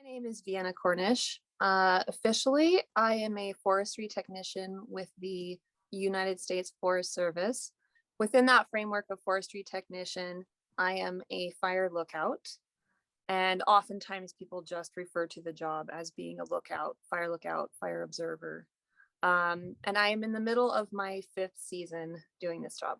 My name is Vienna Cornish. Officially, I am a forestry technician with the United States Forest Service. Within that framework of forestry technician, I am a fire lookout, and oftentimes people just refer to the job as being a lookout, fire observer. And I am in the middle of my 5th season doing this job.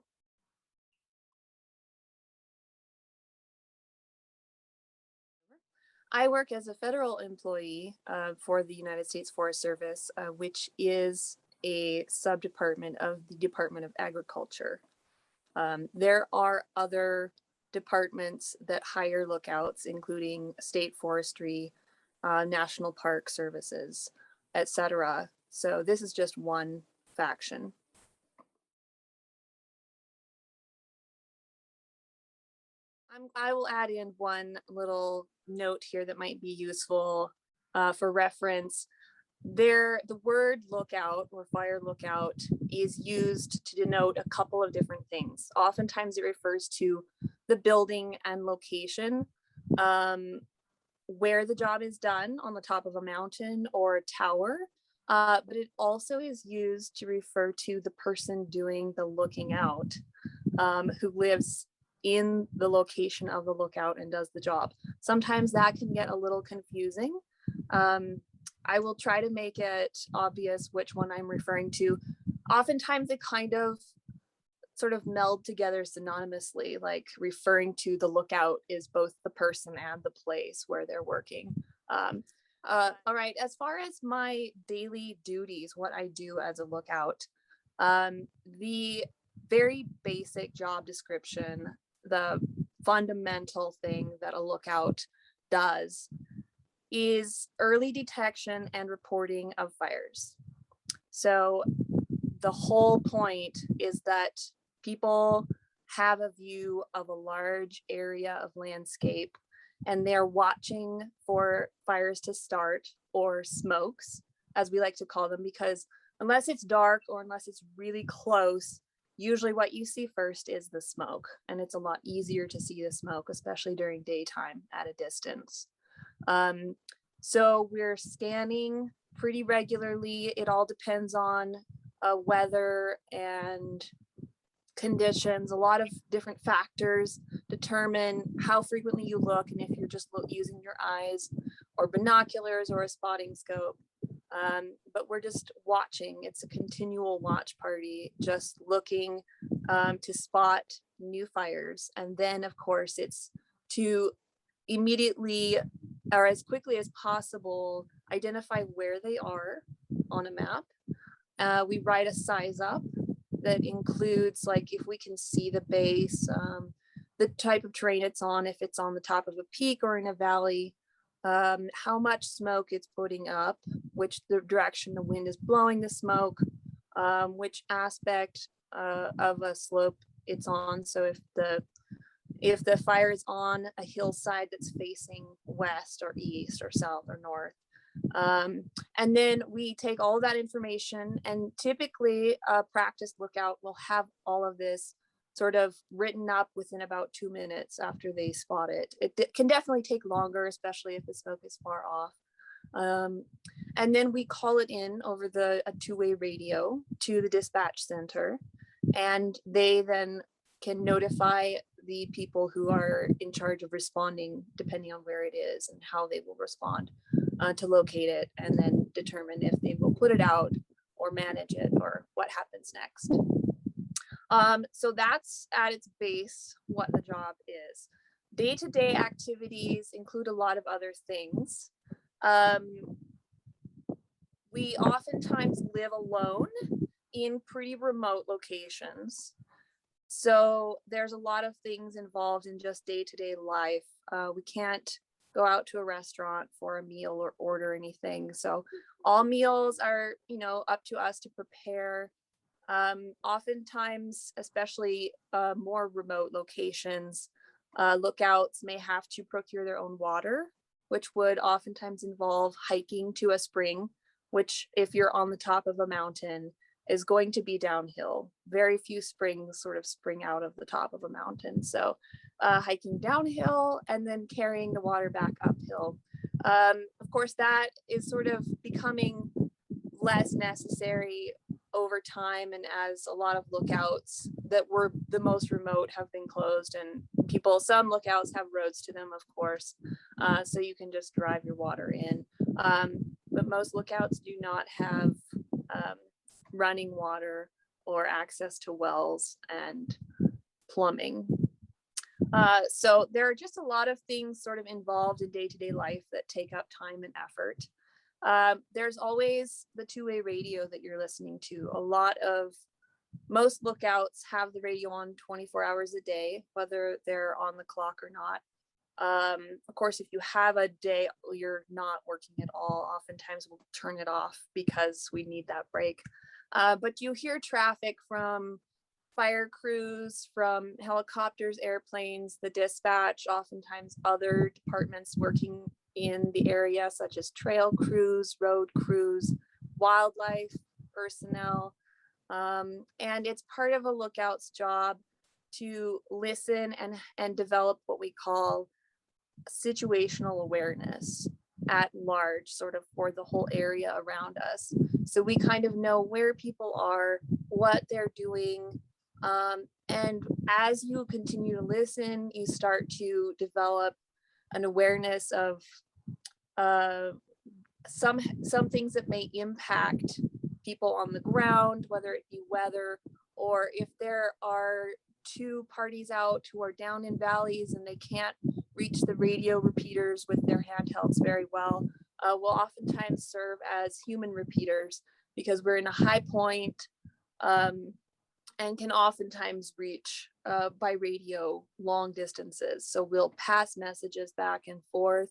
I work as a federal employee for the United States Forest Service, which is a subdepartment of the Department of Agriculture. There are other departments that hire lookouts, including state forestry, national park services, etc. So this is just one faction. I will add in one little note here that might be useful for reference. The word lookout or fire lookout is used to denote a couple of different things. Oftentimes it refers to the building and location where the job is done on the top of a mountain or a tower. But it also is used to refer to the person doing the looking out, who lives in the location of the lookout and does the job. Sometimes that can get a little confusing. I will try to make it obvious which one I'm referring to. Oftentimes they kind of sort of meld together synonymously, like referring to the lookout is both the person and the place where they're working. All right, as far as my daily duties, what I do as a lookout, the very basic job description, the fundamental thing that a lookout does is early detection and reporting of fires. So the whole point is that people have a view of a large area of landscape and they're watching for fires to start, or smokes, as we like to call them, because unless it's dark or unless it's really close, usually what you see first is the smoke, and it's a lot easier to see the smoke, especially during daytime at a distance. So we're scanning pretty regularly. It all depends on weather and conditions. A lot of different factors determine how frequently you look and if you're just using your eyes or binoculars or a spotting scope. But we're just watching. It's a continual watch party, just looking to spot new fires. And then, of course, it's to immediately or as quickly as possible identify where they are on a map. We write a size up that includes, like, if we can see the base, the type of terrain it's on, if it's on the top of a peak or in a valley, how much smoke it's putting up, which the direction the wind is blowing the smoke, which aspect of a slope it's on. So if the fire is on a hillside that's facing west or east or south or north. And then we take all that information, and typically a practice lookout will have all of this sort of written up within about 2 minutes after they spot it. It can definitely take longer, especially if the smoke is far off. And then we call it in over a two-way radio to the dispatch center, and they then can notify the people who are in charge of responding, depending on where it is and how they will respond, to locate it and then determine if they will put it out or manage it or what happens next. So that's at its base what the job is. Day-to-day activities include a lot of other things. We oftentimes live alone in pretty remote locations. So there's a lot of things involved in just day-to-day life. We can't go out to a restaurant for a meal or order anything. So all meals are, up to us to prepare. Oftentimes, especially more remote locations, lookouts may have to procure their own water, which would oftentimes involve hiking to a spring, which, if you're on the top of a mountain, is going to be downhill. Very few springs sort of spring out of the top of a mountain. So hiking downhill and then carrying the water back uphill. Of course, that is sort of becoming less necessary over time, and as a lot of lookouts that were the most remote have been closed, and some lookouts have roads to them, of course, so you can just drive your water in. But most lookouts do not have running water or access to wells and plumbing. So there are just a lot of things sort of involved in day-to-day life that take up time and effort. There's always the two-way radio that you're listening to. Most lookouts have the radio on 24 hours a day, whether they're on the clock or not. Of course, if you have a day you're not working at all, oftentimes we'll turn it off because we need that break. But you hear traffic from fire crews, from helicopters, airplanes, the dispatch, oftentimes other departments working in the area, such as trail crews, road crews, wildlife personnel. And it's part of a lookout's job to listen and develop what we call situational awareness at large, sort of for the whole area around us. So we kind of know where people are, what they're doing. And as you continue to listen, you start to develop an awareness of some things that may impact people on the ground, whether it be weather, or if there are two parties out who are down in valleys and they can't reach the radio repeaters with their handhelds very well, will oftentimes serve as human repeaters because we're in a high point, and can oftentimes reach by radio long distances. So we'll pass messages back and forth.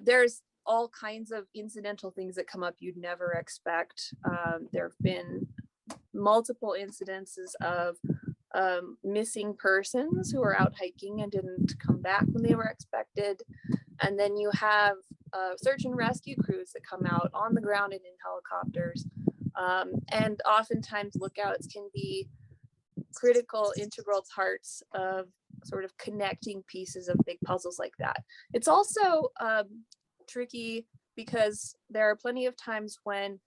There's all kinds of incidental things that come up you'd never expect. There have been multiple incidences of missing persons who are out hiking and didn't come back when they were expected. And then you have search and rescue crews that come out on the ground and in helicopters. And oftentimes lookouts can be critical, integral parts of sort of connecting pieces of big puzzles like that. It's also tricky because there are plenty of times when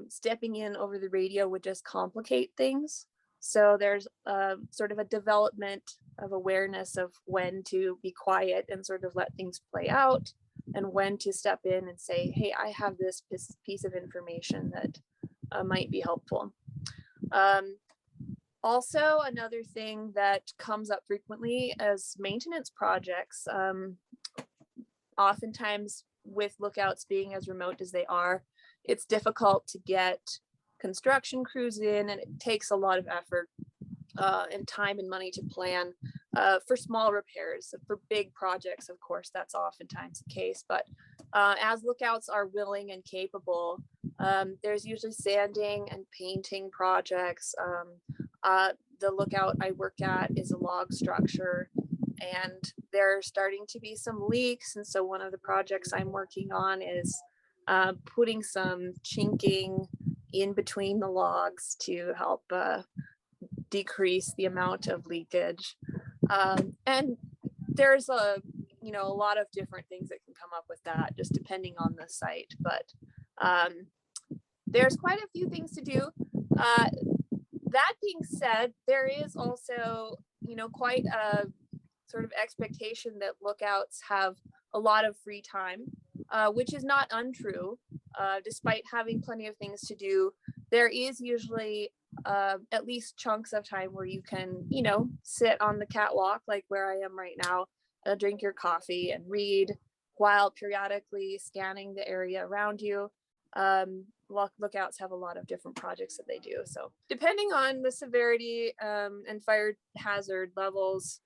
stepping in over the radio would just complicate things. So there's sort of a development of awareness of when to be quiet and sort of let things play out, and when to step in and say, hey, I have this piece of information that might be helpful. Also, another thing that comes up frequently as maintenance projects, oftentimes with lookouts being as remote as they are, it's difficult to get construction crews in, and it takes a lot of effort and time and money to plan for small repairs. For big projects, of course, that's oftentimes the case, but as lookouts are willing and capable, there's usually sanding and painting projects. The lookout I work at is a log structure, and there's starting to be some leaks, and so one of the projects I'm working on is putting some chinking in between the logs to help decrease the amount of leakage. And there's a lot of different things that can come up with that, just depending on the site. But there's quite a few things to do. That being said, there is also, quite a sort of expectation that lookouts have a lot of free time, which is not untrue. Despite having plenty of things to do, there is usually at least chunks of time where you can, sit on the catwalk, like where I am right now, drink your coffee and read while periodically scanning the area around you. Lookouts have a lot of different projects that they do. So depending on the severity and fire hazard levels,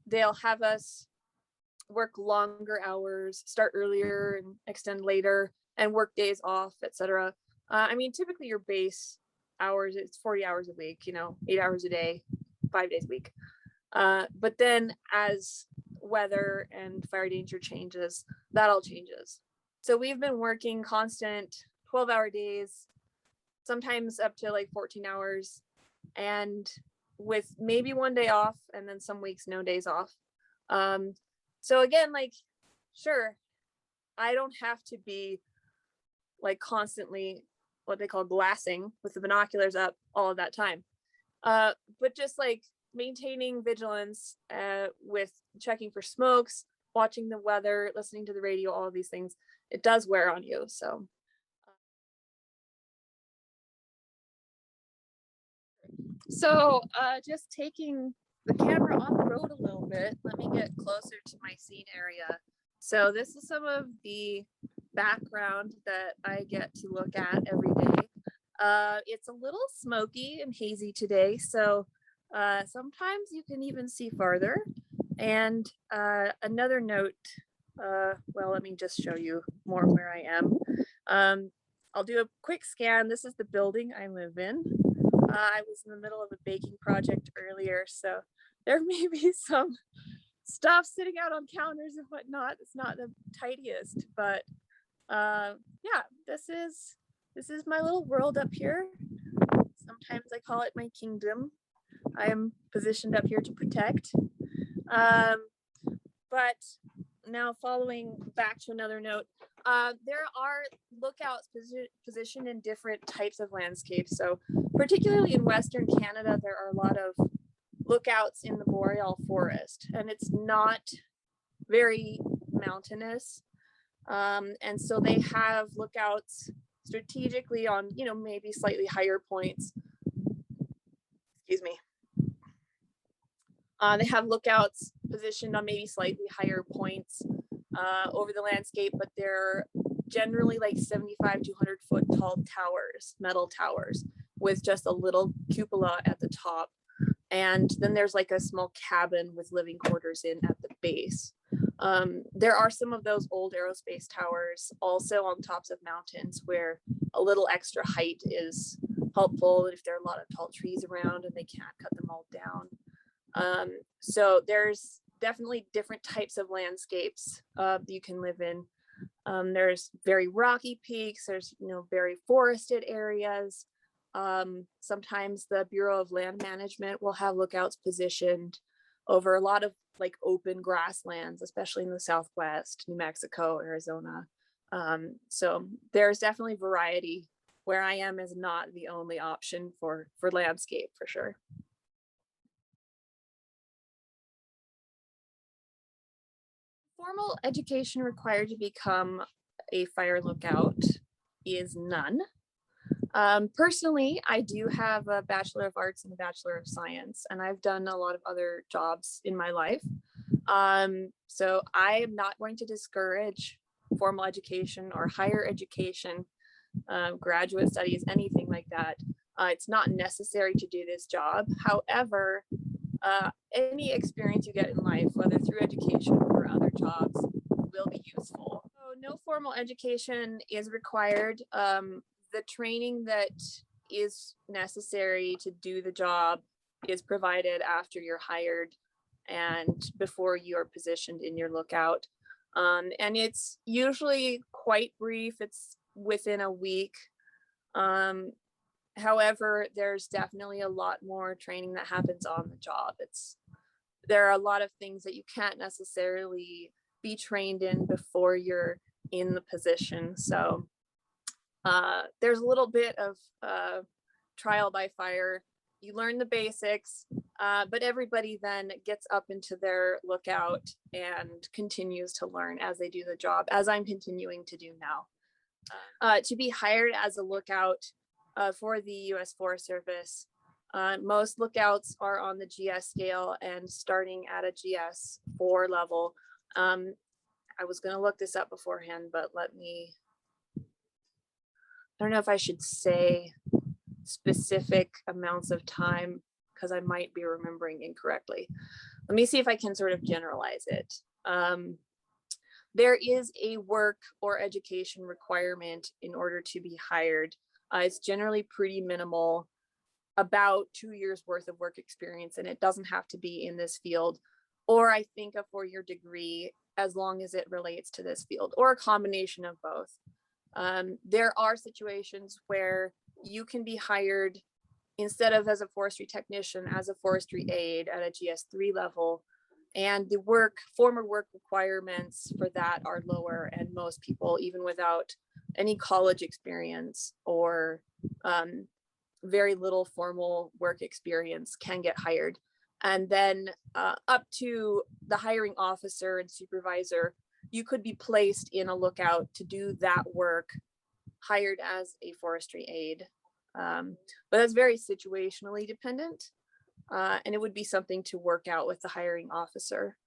they'll have us work longer hours, start earlier and extend later, and work days off, etc. Typically your base hours, it's 40 hours a week, 8 hours a day, 5 days a week. But then as weather and fire danger changes, that all changes. So we've been working constant 12-hour days, sometimes up to like 14 hours, and with maybe one day off, and then some weeks no days off. So again, like sure, I don't have to be like constantly what they call glassing with the binoculars up all of that time. But just like maintaining vigilance with checking for smokes, watching the weather, listening to the radio, all of these things, it does wear on you. So just taking the camera off the road a little bit, let me get closer to my scene area. So this is some of the background that I get to look at every day. It's a little smoky and hazy today, so sometimes you can even see farther. And another note, well, let me just show you more where I am. I'll do a quick scan. This is the building I live in. I was in the middle of a baking project earlier, so there may be some stuff sitting out on counters and whatnot. It's not the tidiest, but yeah, this is my little world up here. Sometimes I call it my kingdom. I am positioned up here to protect. But now following back to another note, there are lookouts positioned in different types of landscapes. So particularly in Western Canada, there are a lot of lookouts in the boreal forest, and it's not very mountainous. And so they have lookouts strategically on, maybe slightly higher points. Excuse me. They have lookouts positioned on maybe slightly higher points over the landscape, but they're generally like 75 to 100 foot tall towers, metal towers, with just a little cupola at the top. And then there's like a small cabin with living quarters in at the base. There are some of those old aerospace towers also on tops of mountains where a little extra height is helpful if there are a lot of tall trees around and they can't cut them all down. So there's definitely different types of landscapes you can live in. There's very rocky peaks, there's very forested areas. Sometimes the Bureau of Land Management will have lookouts positioned over a lot of like open grasslands, especially in the Southwest, New Mexico, Arizona. So there's definitely variety. Where I am is not the only option for landscape, for sure. Formal education required to become a fire lookout is none. Personally, I do have a Bachelor of Arts and a Bachelor of Science, and I've done a lot of other jobs in my life. So I am not going to discourage formal education or higher education, graduate studies, anything like that. It's not necessary to do this job. However, any experience you get in life, whether through education or other jobs, will be useful. So no formal education is required. The training that is necessary to do the job is provided after you're hired and before you're positioned in your lookout. And it's usually quite brief. It's within a week. However, there's definitely a lot more training that happens on the job. There are a lot of things that you can't necessarily be trained in before you're in the position. So there's a little bit of trial by fire. You learn the basics, but everybody then gets up into their lookout and continues to learn as they do the job, as I'm continuing to do now. To be hired as a lookout for the U.S. Forest Service, most lookouts are on the GS scale and starting at a GS 4 level. I was going to look this up beforehand, but I don't know if I should say specific amounts of time because I might be remembering incorrectly. Let me see if I can sort of generalize it. There is a work or education requirement in order to be hired. It's generally pretty minimal, about 2 years worth of work experience, and it doesn't have to be in this field, or I think a 4-year degree as long as it relates to this field, or a combination of both. There are situations where you can be hired instead of as a forestry technician, as a forestry aide at a GS3 level, And the former work requirements for that are lower, and most people, even without any college experience or very little formal work experience, can get hired. And then up to the hiring officer and supervisor, you could be placed in a lookout to do that work, hired as a forestry aide. But that's very situationally dependent, and it would be something to work out with the hiring officer.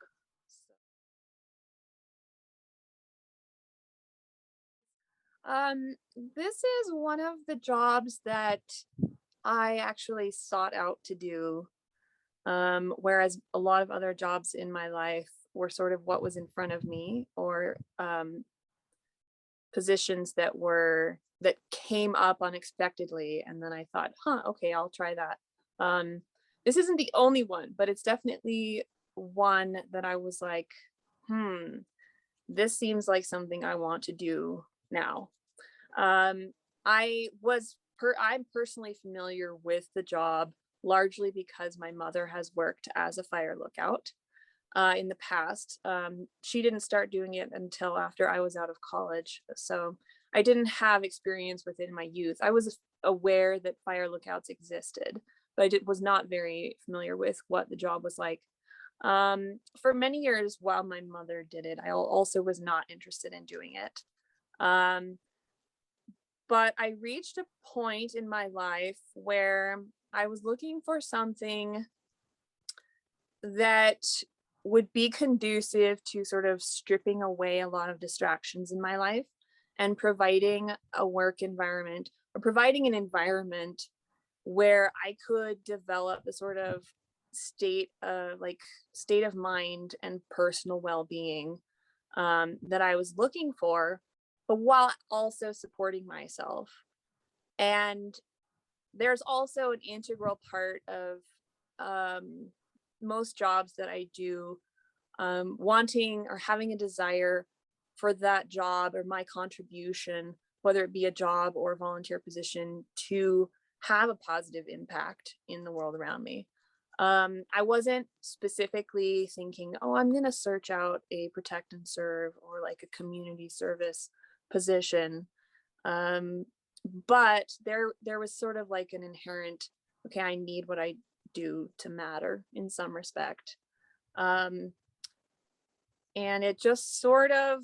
This is one of the jobs that I actually sought out to do, whereas a lot of other jobs in my life were sort of what was in front of me, or positions that came up unexpectedly, and then I thought, okay, I'll try that. This isn't the only one, but it's definitely one that I was like, this seems like something I want to do now. Um, I'm personally familiar with the job largely because my mother has worked as a fire lookout in the past. She didn't start doing it until after I was out of college, so I didn't have experience with it in my youth. I was aware that fire lookouts existed, but was not very familiar with what the job was like. For many years while my mother did it, I also was not interested in doing it. But I reached a point in my life where I was looking for something that would be conducive to sort of stripping away a lot of distractions in my life and providing a work environment, or providing an environment where I could develop the sort of state of mind and personal well-being that I was looking for, but while also supporting myself. And there's also an integral part of most jobs that I do, wanting or having a desire for that job or my contribution, whether it be a job or a volunteer position, to have a positive impact in the world around me. I wasn't specifically thinking, oh, I'm going to search out a protect and serve or like a community service position. But there was sort of like an inherent, okay, I need what I do to matter in some respect. And it just sort of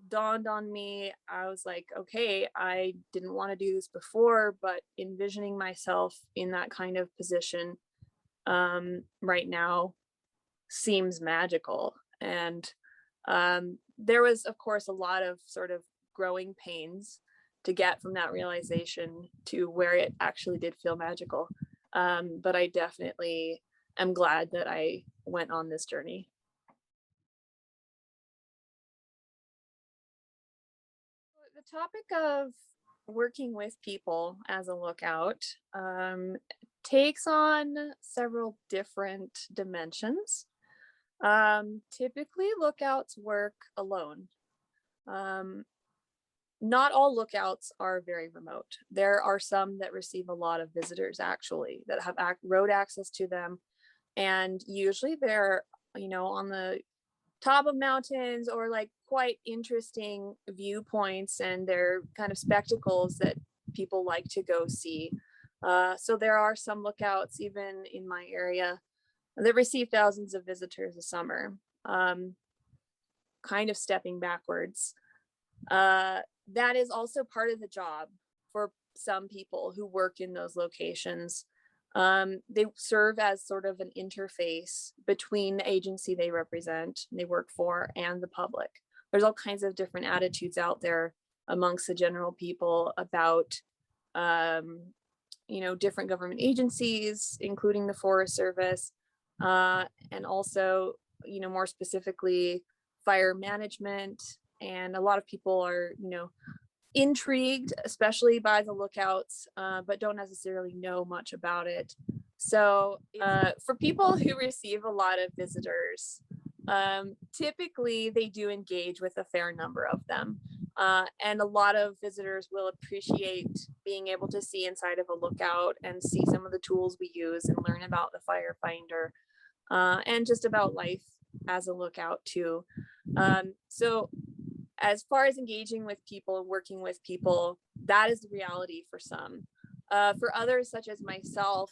dawned on me. I was like, okay, I didn't want to do this before, but envisioning myself in that kind of position right now seems magical. And there was, of course, a lot of sort of growing pains to get from that realization to where it actually did feel magical. But I definitely am glad that I went on this journey. The topic of working with people as a lookout takes on several different dimensions. Typically, lookouts work alone. Not all lookouts are very remote. There are some that receive a lot of visitors, actually, that have road access to them. And usually they're, on the top of mountains or like quite interesting viewpoints, and they're kind of spectacles that people like to go see. So there are some lookouts even in my area that receive thousands of visitors a summer. Kind of stepping backwards. That is also part of the job for some people who work in those locations. They serve as sort of an interface between the agency they represent, they work for, and the public. There's all kinds of different attitudes out there amongst the general people about, different government agencies, including the Forest Service, and also, more specifically, fire management. And a lot of people are, intrigued, especially by the lookouts, but don't necessarily know much about it. So for people who receive a lot of visitors, typically they do engage with a fair number of them. And a lot of visitors will appreciate being able to see inside of a lookout and see some of the tools we use and learn about the firefinder. and just about life as a lookout too. So as far as engaging with people and working with people, that is the reality for some. For others, such as myself,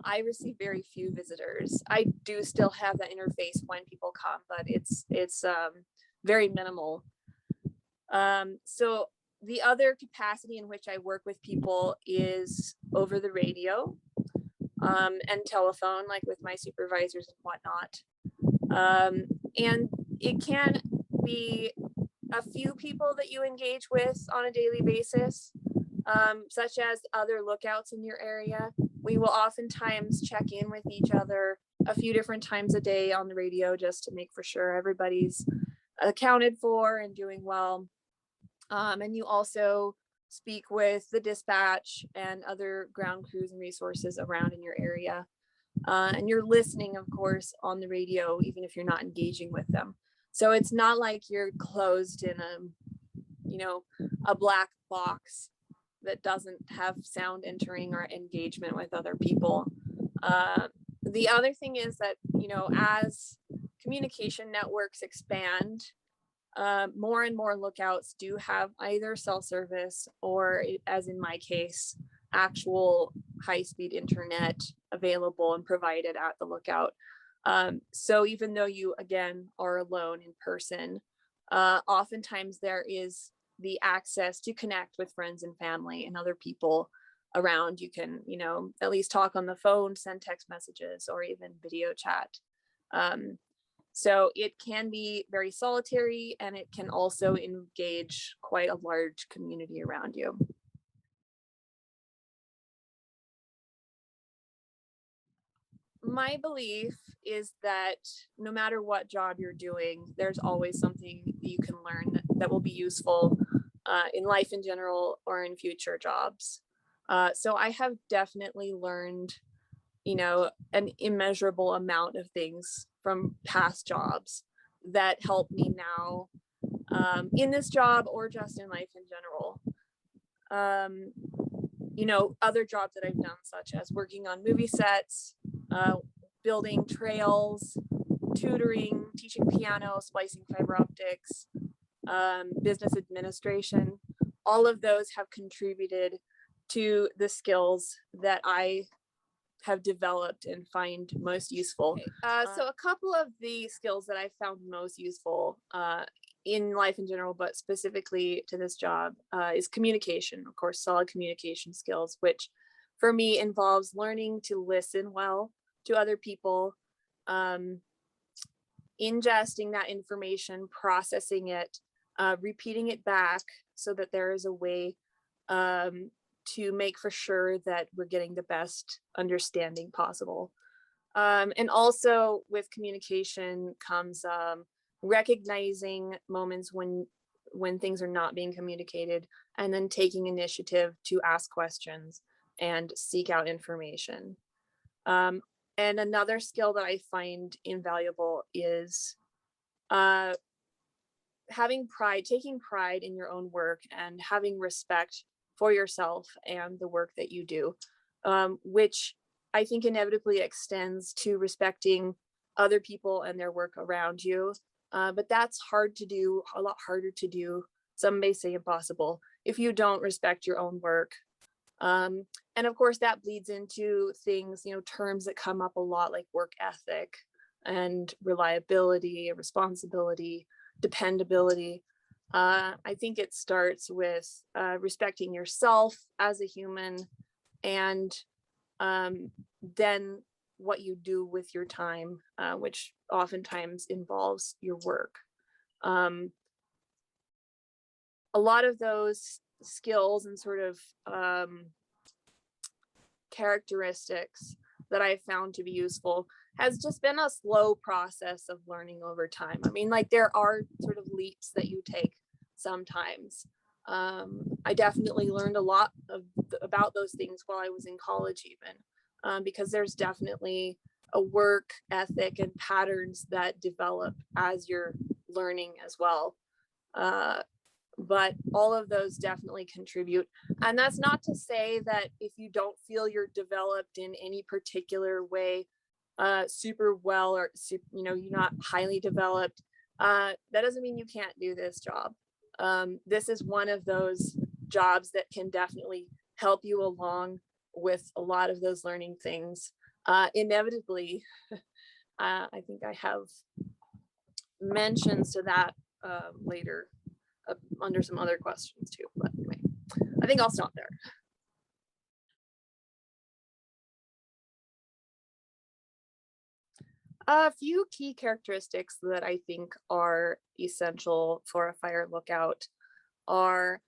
I receive very few visitors. I do still have that interface when people come, but it's very minimal. So the other capacity in which I work with people is over the radio and telephone, like with my supervisors and whatnot. And it can be a few people that you engage with on a daily basis, such as other lookouts in your area. We will oftentimes check in with each other a few different times a day on the radio just to make for sure everybody's accounted for and doing well. And you also speak with the dispatch and other ground crews and resources around in your area. And you're listening, of course, on the radio, even if you're not engaging with them. So it's not like you're closed in a black box that doesn't have sound entering or engagement with other people. The other thing is that, as communication networks expand, more and more lookouts do have either self-service or, as in my case, actual high-speed internet available and provided at the lookout. So even though you, again, are alone in person, oftentimes there is the access to connect with friends and family and other people around. You can, at least talk on the phone, send text messages, or even video chat. So it can be very solitary, and it can also engage quite a large community around you. My belief is that no matter what job you're doing, there's always something you can learn that will be useful in life in general or in future jobs. So I have definitely learned, an immeasurable amount of things from past jobs that help me now in this job or just in life in general. Other jobs that I've done, such as working on movie sets, building trails, tutoring, teaching piano, splicing fiber optics, business administration, all of those have contributed to the skills that I have developed and find most useful. So a couple of the skills that I found most useful in life in general, but specifically to this job, is communication. Of course, solid communication skills, which for me involves learning to listen well to other people, ingesting that information, processing it, repeating it back so that there is a way to make for sure that we're getting the best understanding possible. And also with communication comes recognizing moments when things are not being communicated, and then taking initiative to ask questions and seek out information. And another skill that I find invaluable is taking pride in your own work and having respect for yourself and the work that you do, which I think inevitably extends to respecting other people and their work around you. But that's hard to do, a lot harder to do. Some may say impossible if you don't respect your own work. And of course that bleeds into things, terms that come up a lot, like work ethic and reliability, responsibility, dependability. I think it starts with respecting yourself as a human, and then what you do with your time, which oftentimes involves your work. A lot of those skills and sort of characteristics that I found to be useful has just been a slow process of learning over time. I mean, like, there are sort of leaps that you take sometimes. I definitely learned a lot about those things while I was in college even, because there's definitely a work ethic and patterns that develop as you're learning as well. But all of those definitely contribute. And that's not to say that if you don't feel you're developed in any particular way, super well, or you're not highly developed, that doesn't mean you can't do this job. This is one of those jobs that can definitely help you along with a lot of those learning things. Inevitably, I think I have mentions to that later under some other questions too. But anyway, I think I'll stop there. A few key characteristics that I think are essential for a fire lookout are,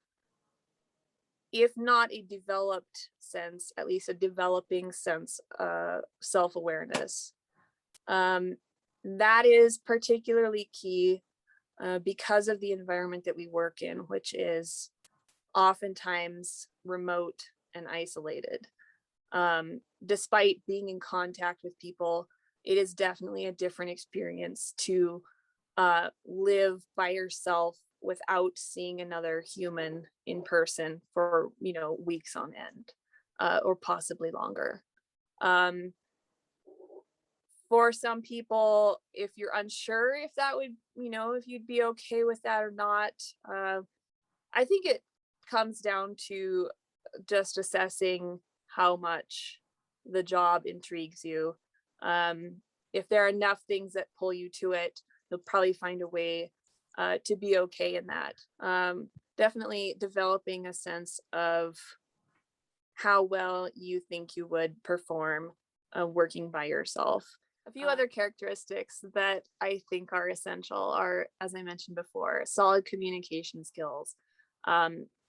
if not a developed sense, at least a developing sense of self-awareness. That is particularly key because of the environment that we work in, which is oftentimes remote and isolated. Despite being in contact with people, it is definitely a different experience to live by yourself without seeing another human in person for weeks on end, or possibly longer. For some people, if you're unsure if that would, if you'd be okay with that or not, I think it comes down to just assessing how much the job intrigues you. If there are enough things that pull you to it, you'll probably find a way to be okay in that. Definitely developing a sense of how well you think you would perform working by yourself. A few other characteristics that I think are essential are, as I mentioned before, solid communication skills,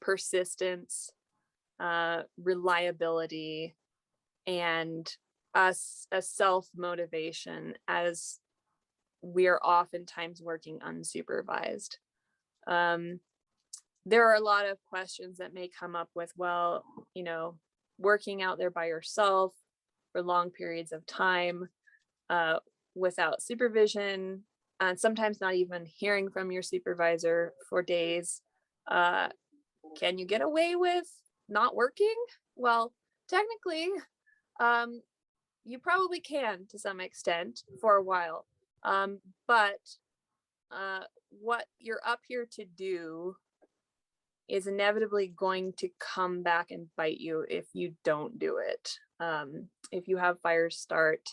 persistence, reliability, and a self-motivation, as we are oftentimes working unsupervised. There are a lot of questions that may come up with, well, working out there by yourself for long periods of time, without supervision, and sometimes not even hearing from your supervisor for days. Can you get away with not working? Well, technically, you probably can to some extent for a while. But what you're up here to do is inevitably going to come back and bite you if you don't do it. If you have fires start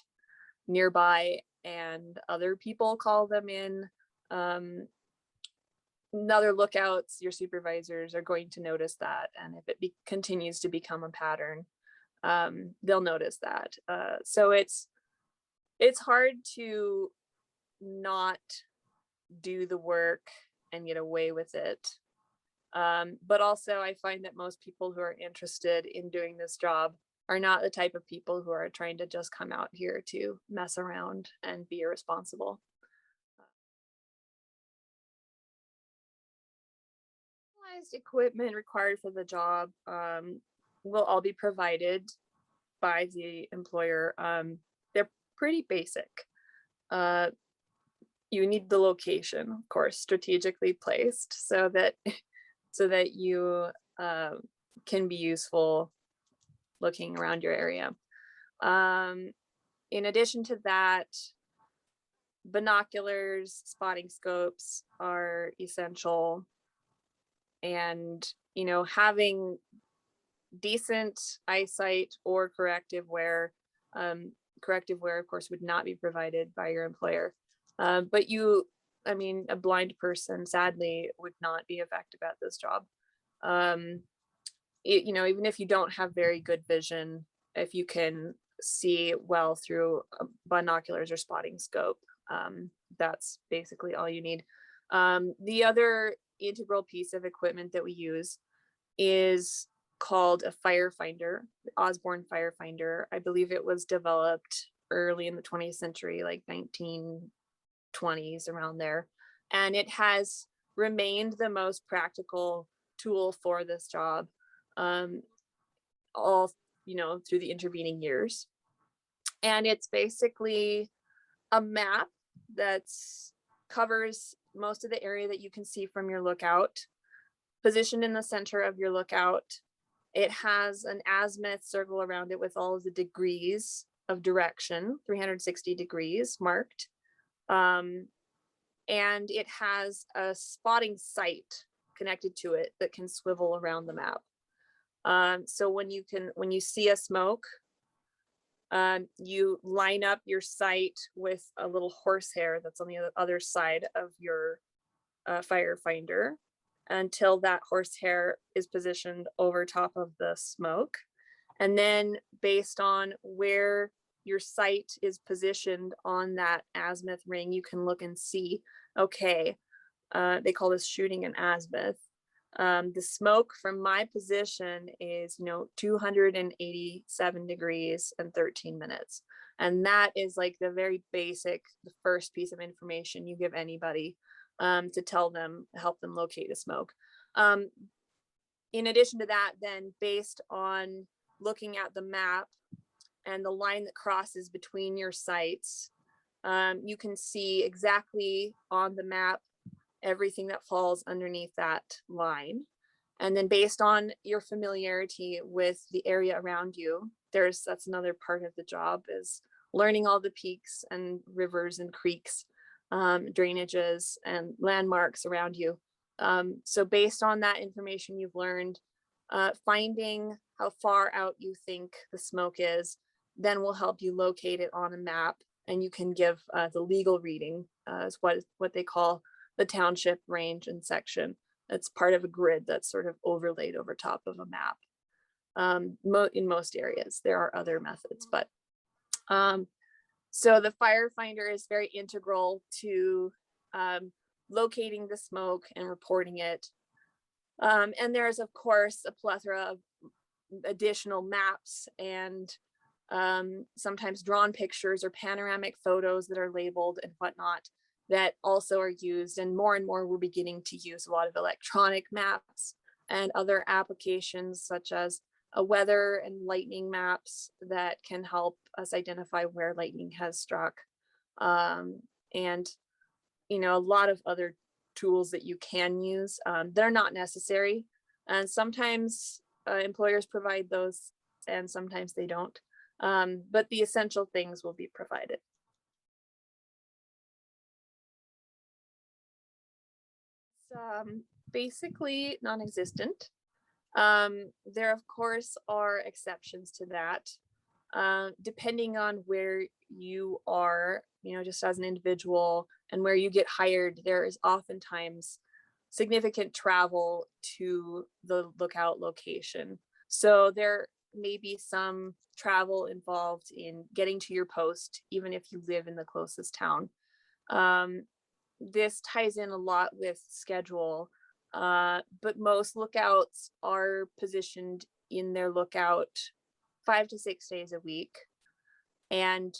nearby and other people call them in, other lookouts, your supervisors are going to notice that. And if it continues to become a pattern, they'll notice that. So it's hard to not do the work and get away with it. But also I find that most people who are interested in doing this job are not the type of people who are trying to just come out here to mess around and be irresponsible. Specialized equipment required for the job will all be provided by the employer. They're pretty basic. You need the location, of course, strategically placed so that you can be useful looking around your area. In addition to that, binoculars, spotting scopes are essential, and having decent eyesight or corrective wear. Corrective wear, of course, would not be provided by your employer, but a blind person sadly would not be effective at this job. Even if you don't have very good vision, if you can see well through binoculars or spotting scope, that's basically all you need. The other integral piece of equipment that we use is called a firefinder, the Osborne firefinder. I believe it was developed early in the 20th century, like 1920s, around there. And it has remained the most practical tool for this job, all through the intervening years. And it's basically a map that covers most of the area that you can see from your lookout, positioned in the center of your lookout. It has an azimuth circle around it with all of the degrees of direction, 360 degrees marked. Um, and it has a spotting sight connected to it that can swivel around the map. So when you see a smoke, you line up your sight with a little horsehair that's on the other side of your firefinder until that horsehair is positioned over top of the smoke. And then based on where your sight is positioned on that azimuth ring, you can look and see, okay, they call this shooting an azimuth. The smoke from my position is, 287 degrees and 13 minutes. And that is like the very basic, the first piece of information you give anybody to help them locate the smoke. In addition to that, then based on looking at the map and the line that crosses between your sites, you can see exactly on the map everything that falls underneath that line. And then based on your familiarity with the area around you, that's another part of the job, is learning all the peaks and rivers and creeks, drainages and landmarks around you. So based on that information you've learned, finding how far out you think the smoke is, then will help you locate it on a map, and you can give the legal reading, is what they call the township range and section. It's part of a grid that's sort of overlaid over top of a map. In most areas, there are other methods, but so the firefinder is very integral to locating the smoke and reporting it. And there's, of course, a plethora of additional maps and sometimes drawn pictures or panoramic photos that are labeled and whatnot that also are used. And more we're beginning to use a lot of electronic maps and other applications such as weather and lightning maps that can help us identify where lightning has struck. And a lot of other tools that you can use. They're not necessary. And sometimes employers provide those and sometimes they don't. But the essential things will be provided. Basically non-existent. There of course are exceptions to that, depending on where you are, just as an individual, and where you get hired. There is oftentimes significant travel to the lookout location, so there may be some travel involved in getting to your post, even if you live in the closest town. This ties in a lot with schedule, but most lookouts are positioned in their lookout 5 to 6 days a week, and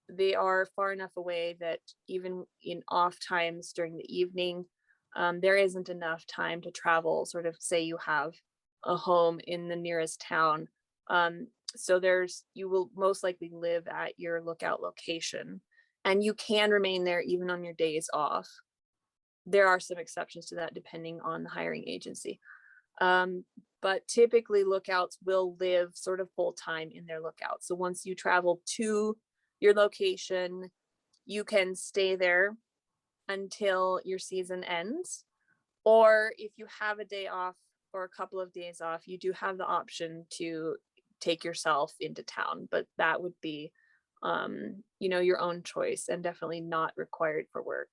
they are far enough away that even in off times during the evening, there isn't enough time to travel. Sort of say you have a home in the nearest town, so you will most likely live at your lookout location, and you can remain there even on your days off. There are some exceptions to that depending on the hiring agency. But typically lookouts will live sort of full time in their lookout. So once you travel to your location, you can stay there until your season ends. Or if you have a day off or a couple of days off, you do have the option to take yourself into town, but that would be your own choice and definitely not required for work.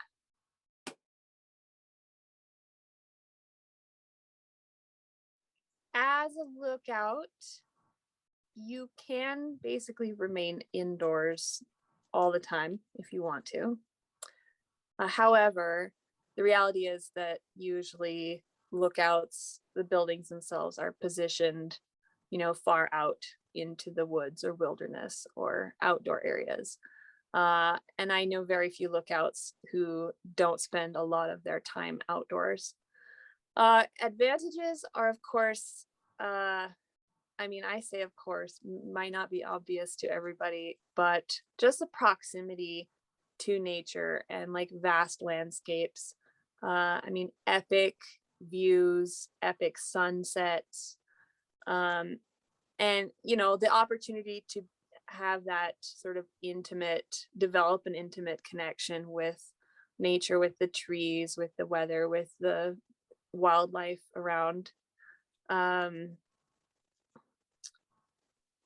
As a lookout, you can basically remain indoors all the time if you want to. However, the reality is that usually lookouts, the buildings themselves, are positioned, far out into the woods or wilderness or outdoor areas. And I know very few lookouts who don't spend a lot of their time outdoors. Advantages are, of course, I say of course, might not be obvious to everybody, but just the proximity to nature and like vast landscapes. Epic views, epic sunsets, and the opportunity to have that sort of develop an intimate connection with nature, with the trees, with the weather, with the wildlife around. Um,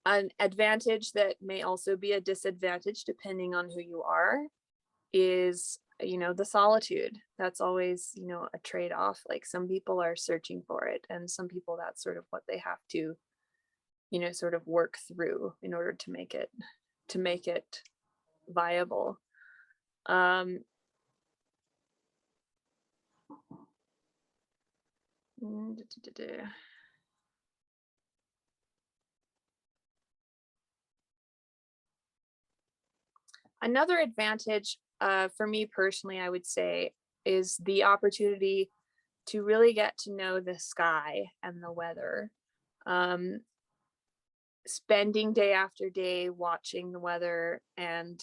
an advantage that may also be a disadvantage depending on who you are is, the solitude. That's always, a trade-off. Like some people are searching for it, and some people that's sort of what they have to, sort of work through in order to make it viable. Um, Another advantage, for me personally, I would say, is the opportunity to really get to know the sky and the weather. Um, Spending day after day watching the weather and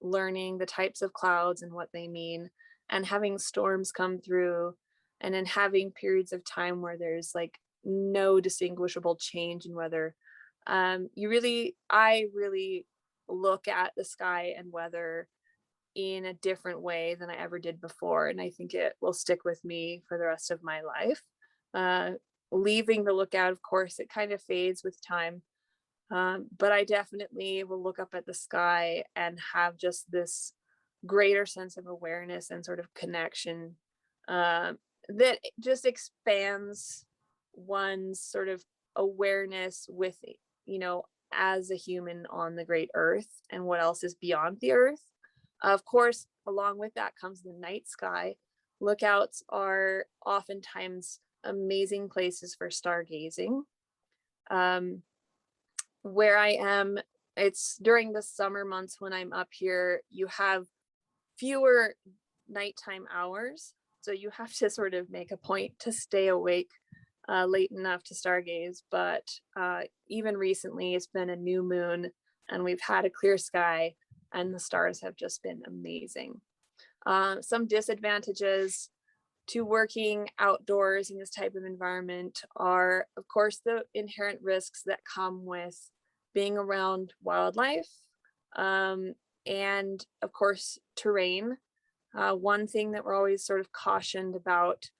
learning the types of clouds and what they mean, and having storms come through, and then having periods of time where there's like no distinguishable change in weather. I really look at the sky and weather in a different way than I ever did before. And I think it will stick with me for the rest of my life. Uh, Leaving the lookout, of course, it kind of fades with time. But I definitely will look up at the sky and have just this greater sense of awareness and sort of connection, that just expands one's sort of awareness with, as a human on the great earth and what else is beyond the earth. Of course, along with that comes the night sky. Lookouts are oftentimes amazing places for stargazing. Um, where I am, it's during the summer months when I'm up here, you have fewer nighttime hours. So you have to sort of make a point to stay awake late enough to stargaze. But even recently, it's been a new moon and we've had a clear sky, and the stars have just been amazing. Some disadvantages to working outdoors in this type of environment are, of course, the inherent risks that come with being around wildlife, and of course, terrain. One thing that we're always sort of cautioned about,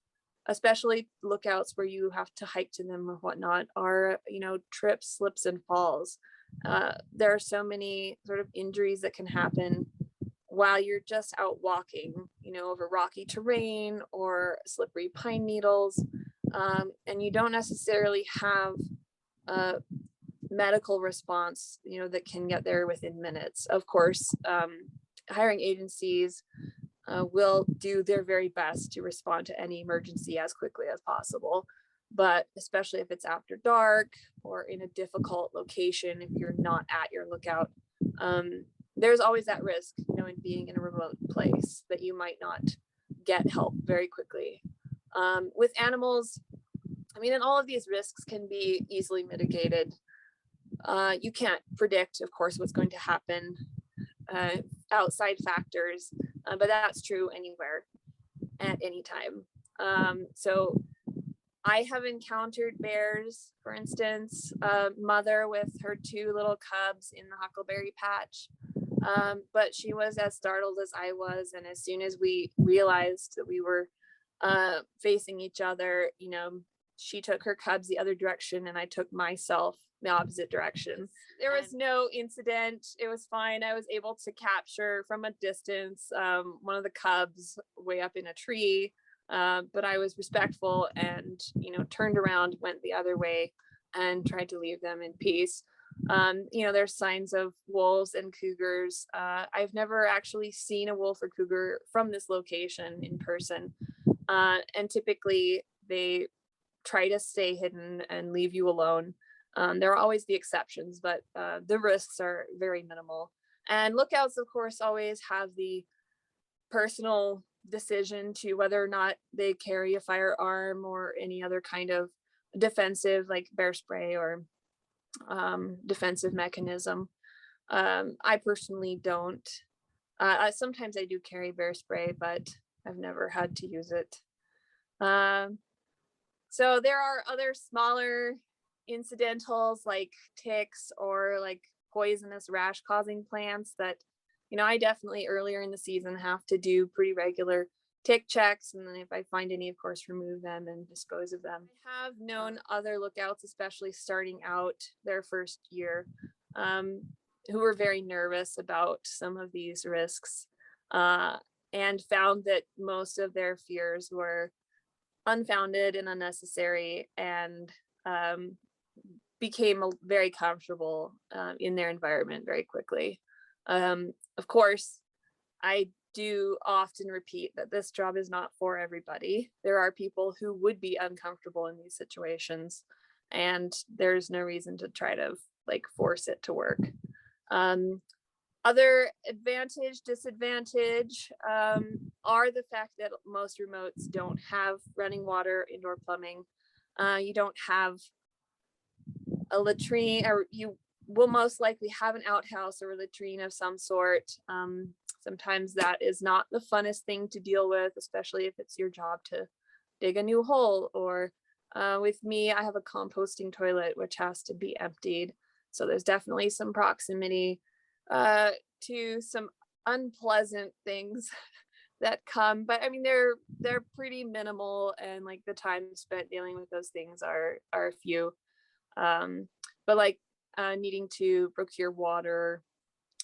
especially lookouts where you have to hike to them or whatnot, are, trips, slips, and falls. There are so many sort of injuries that can happen while you're just out walking, over rocky terrain or slippery pine needles, and you don't necessarily have a medical response, that can get there within minutes. Of course, hiring agencies will do their very best to respond to any emergency as quickly as possible. But especially if it's after dark or in a difficult location, if you're not at your lookout, there's always that risk, in being in a remote place, that you might not get help very quickly. With animals, and all of these risks can be easily mitigated. You can't predict, of course, what's going to happen, outside factors, but that's true anywhere at any time. So I have encountered bears, for instance, a mother with her 2 little cubs in the huckleberry patch. But she was as startled as I was. And as soon as we realized that we were facing each other, she took her cubs the other direction and I took myself the opposite direction. There was no incident. It was fine. I was able to capture from a distance one of the cubs way up in a tree. But I was respectful and, turned around, went the other way, and tried to leave them in peace. There's signs of wolves and cougars. I've never actually seen a wolf or cougar from this location in person. And typically they try to stay hidden and leave you alone. There are always the exceptions, but the risks are very minimal. And lookouts, of course, always have the personal decision to whether or not they carry a firearm or any other kind of defensive, like bear spray or defensive mechanism. I personally don't. Sometimes I do carry bear spray, but I've never had to use it. So there are other smaller incidentals like ticks or like poisonous rash causing plants that, I definitely earlier in the season have to do pretty regular tick checks. And then if I find any, of course, remove them and dispose of them. I have known other lookouts, especially starting out their first year, who were very nervous about some of these risks, and found that most of their fears were unfounded and unnecessary, and became very comfortable in their environment very quickly. Of course, I do often repeat that this job is not for everybody. There are people who would be uncomfortable in these situations, and there's no reason to try to force it to work. Other advantage, disadvantage are the fact that most remotes don't have running water, indoor plumbing. You don't have a latrine, or you will most likely have an outhouse or a latrine of some sort. Sometimes that is not the funnest thing to deal with, especially if it's your job to dig a new hole. Or with me, I have a composting toilet, which has to be emptied. So there's definitely some proximity to some unpleasant things that come, but I mean, they're pretty minimal, and the time spent dealing with those things are few. But needing to procure water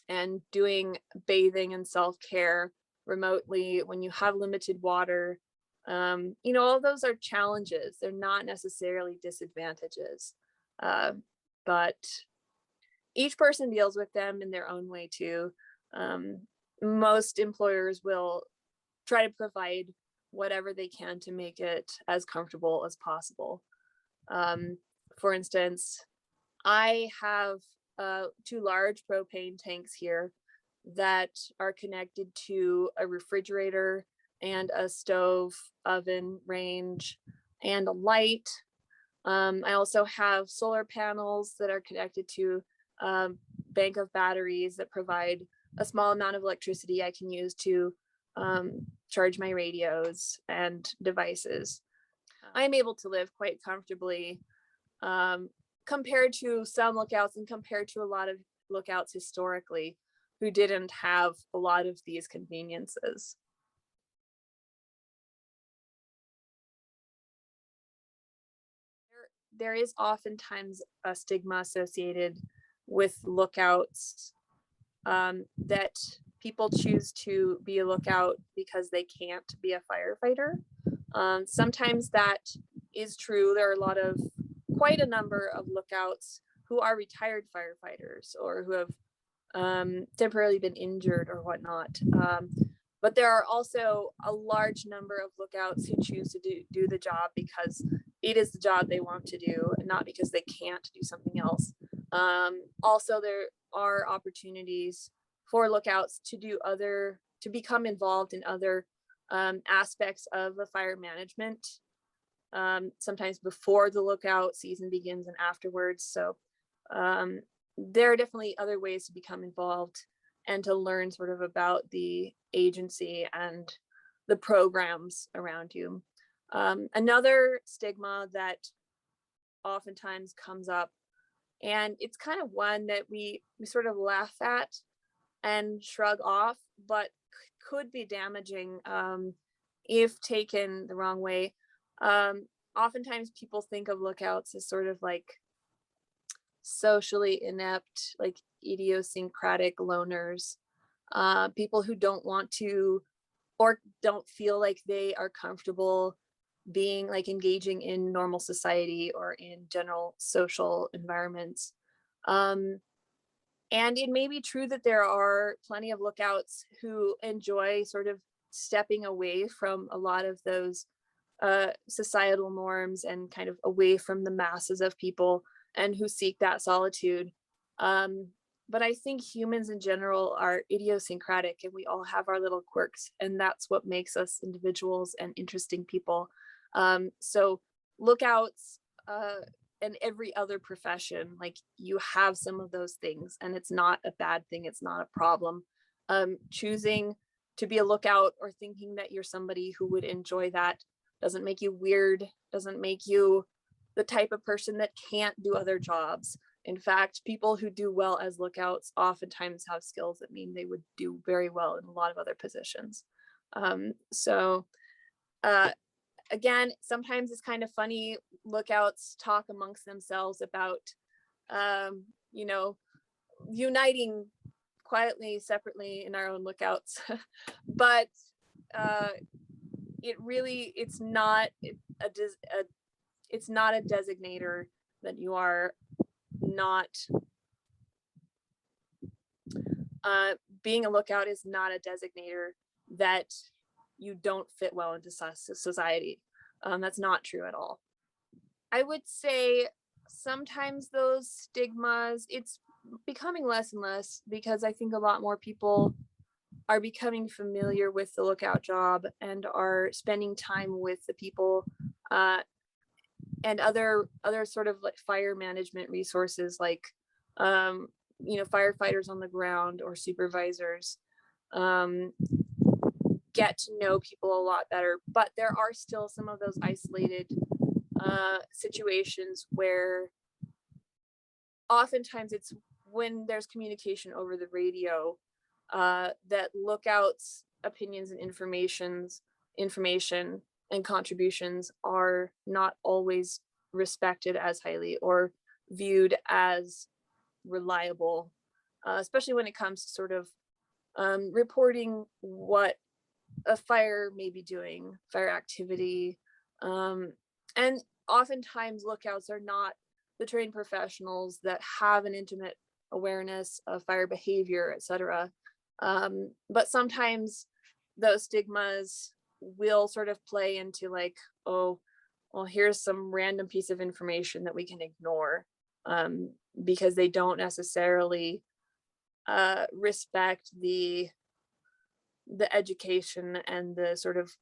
and doing bathing and self-care remotely when you have limited water, all those are challenges. They're not necessarily disadvantages, but each person deals with them in their own way too. Most employers will try to provide whatever they can to make it as comfortable as possible. For instance, I have 2 large propane tanks here that are connected to a refrigerator and a stove, oven, range, and a light. I also have solar panels that are connected to a bank of batteries that provide a small amount of electricity I can use to charge my radios and devices. I'm able to live quite comfortably compared to some lookouts, and compared to a lot of lookouts historically who didn't have a lot of these conveniences. There is oftentimes a stigma associated with lookouts, that people choose to be a lookout because they can't be a firefighter. Sometimes that is true. There are quite a number of lookouts who are retired firefighters, or who have temporarily been injured or whatnot. But there are also a large number of lookouts who choose to do the job because it is the job they want to do, and not because they can't do something else. Also, there are opportunities for lookouts to become involved in other aspects of the fire management, sometimes before the lookout season begins and afterwards. So there are definitely other ways to become involved and to learn sort of about the agency and the programs around you. Another stigma that oftentimes comes up, and it's kind of one that we sort of laugh at and shrug off, but could be damaging if taken the wrong way. Oftentimes people think of lookouts as sort of socially inept, idiosyncratic loners, people who don't want to, or don't feel like they are comfortable being engaging in normal society or in general social environments. And it may be true that there are plenty of lookouts who enjoy sort of stepping away from a lot of those societal norms and kind of away from the masses of people, and who seek that solitude. But I think humans in general are idiosyncratic, and we all have our little quirks, and that's what makes us individuals and interesting people. So lookouts and every other profession, you have some of those things, and it's not a bad thing. It's not a problem. Choosing to be a lookout or thinking that you're somebody who would enjoy that doesn't make you weird, doesn't make you the type of person that can't do other jobs. In fact, people who do well as lookouts oftentimes have skills that mean they would do very well in a lot of other positions. So again, sometimes it's kind of funny. Lookouts talk amongst themselves about, you know, uniting quietly, separately in our own lookouts. But it's not it's not a designator that you are not being a lookout is not a designator that you don't fit well into society. That's not true at all. I would say sometimes those stigmas, it's becoming less and less, because I think a lot more people are becoming familiar with the lookout job and are spending time with the people and other sort of like fire management resources, like firefighters on the ground or supervisors, get to know people a lot better. But there are still some of those isolated situations where oftentimes it's when there's communication over the radio that lookouts opinions and information and contributions are not always respected as highly or viewed as reliable, especially when it comes to sort of reporting what a fire may be doing, fire activity. And oftentimes lookouts are not the trained professionals that have an intimate awareness of fire behavior, etc. But sometimes those stigmas will sort of play into like, oh, well, here's some random piece of information that we can ignore, because they don't necessarily respect the education and the sort of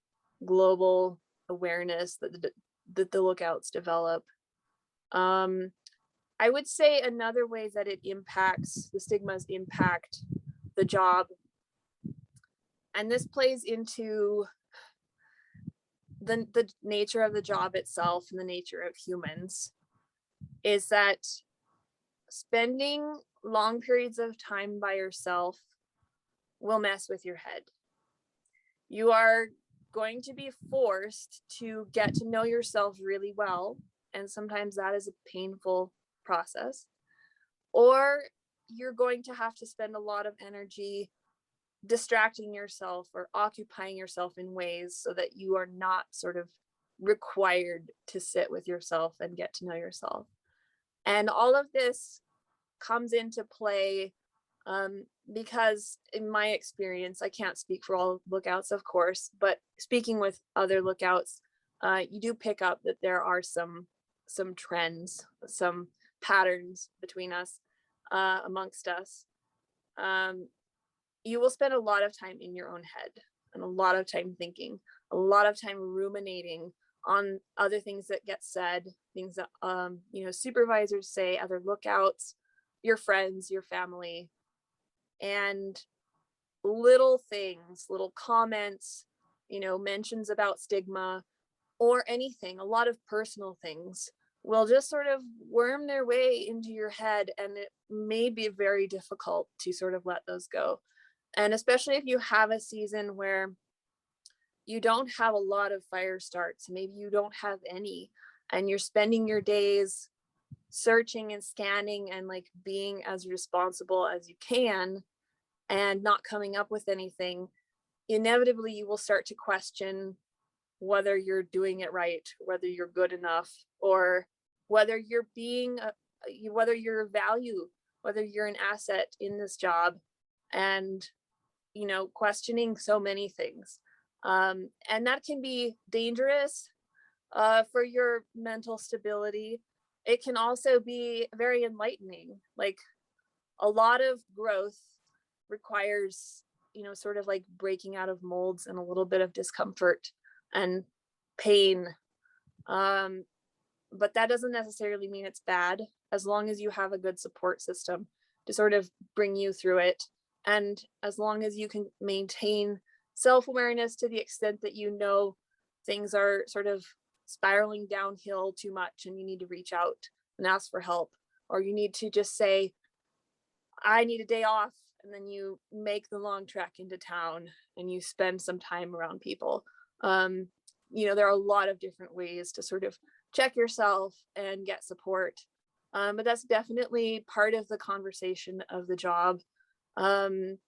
global awareness that the lookouts develop. I would say another way that the stigmas impact the job, and this plays into the nature of the job itself and the nature of humans, is that spending long periods of time by yourself will mess with your head. You are going to be forced to get to know yourself really well, and sometimes that is a painful process, or you're going to have to spend a lot of energy distracting yourself or occupying yourself in ways so that you are not sort of required to sit with yourself and get to know yourself. And all of this comes into play because in my experience, I can't speak for all lookouts, of course, but speaking with other lookouts, you do pick up that there are some trends, some patterns between us, amongst us. You will spend a lot of time in your own head and a lot of time thinking, a lot of time ruminating on other things that get said, things that supervisors say, other lookouts, your friends, your family, and little things, little comments, mentions about stigma or anything, a lot of personal things will just sort of worm their way into your head, and it may be very difficult to sort of let those go. And especially if you have a season where you don't have a lot of fire starts, maybe you don't have any, and you're spending your days searching and scanning and like being as responsible as you can and not coming up with anything, inevitably you will start to question whether you're doing it right, whether you're good enough, or whether you're whether you're a value, whether you're an asset in this job, and questioning so many things. And that can be dangerous for your mental stability. It can also be very enlightening. Like, a lot of growth requires, sort of like breaking out of molds and a little bit of discomfort and pain. But that doesn't necessarily mean it's bad, as long as you have a good support system to sort of bring you through it. And as long as you can maintain self-awareness to the extent that things are sort of spiraling downhill too much and you need to reach out and ask for help, or you need to just say, I need a day off. And then you make the long trek into town and you spend some time around people. Um, there are a lot of different ways to sort of check yourself and get support. But that's definitely part of the conversation of the job. Um,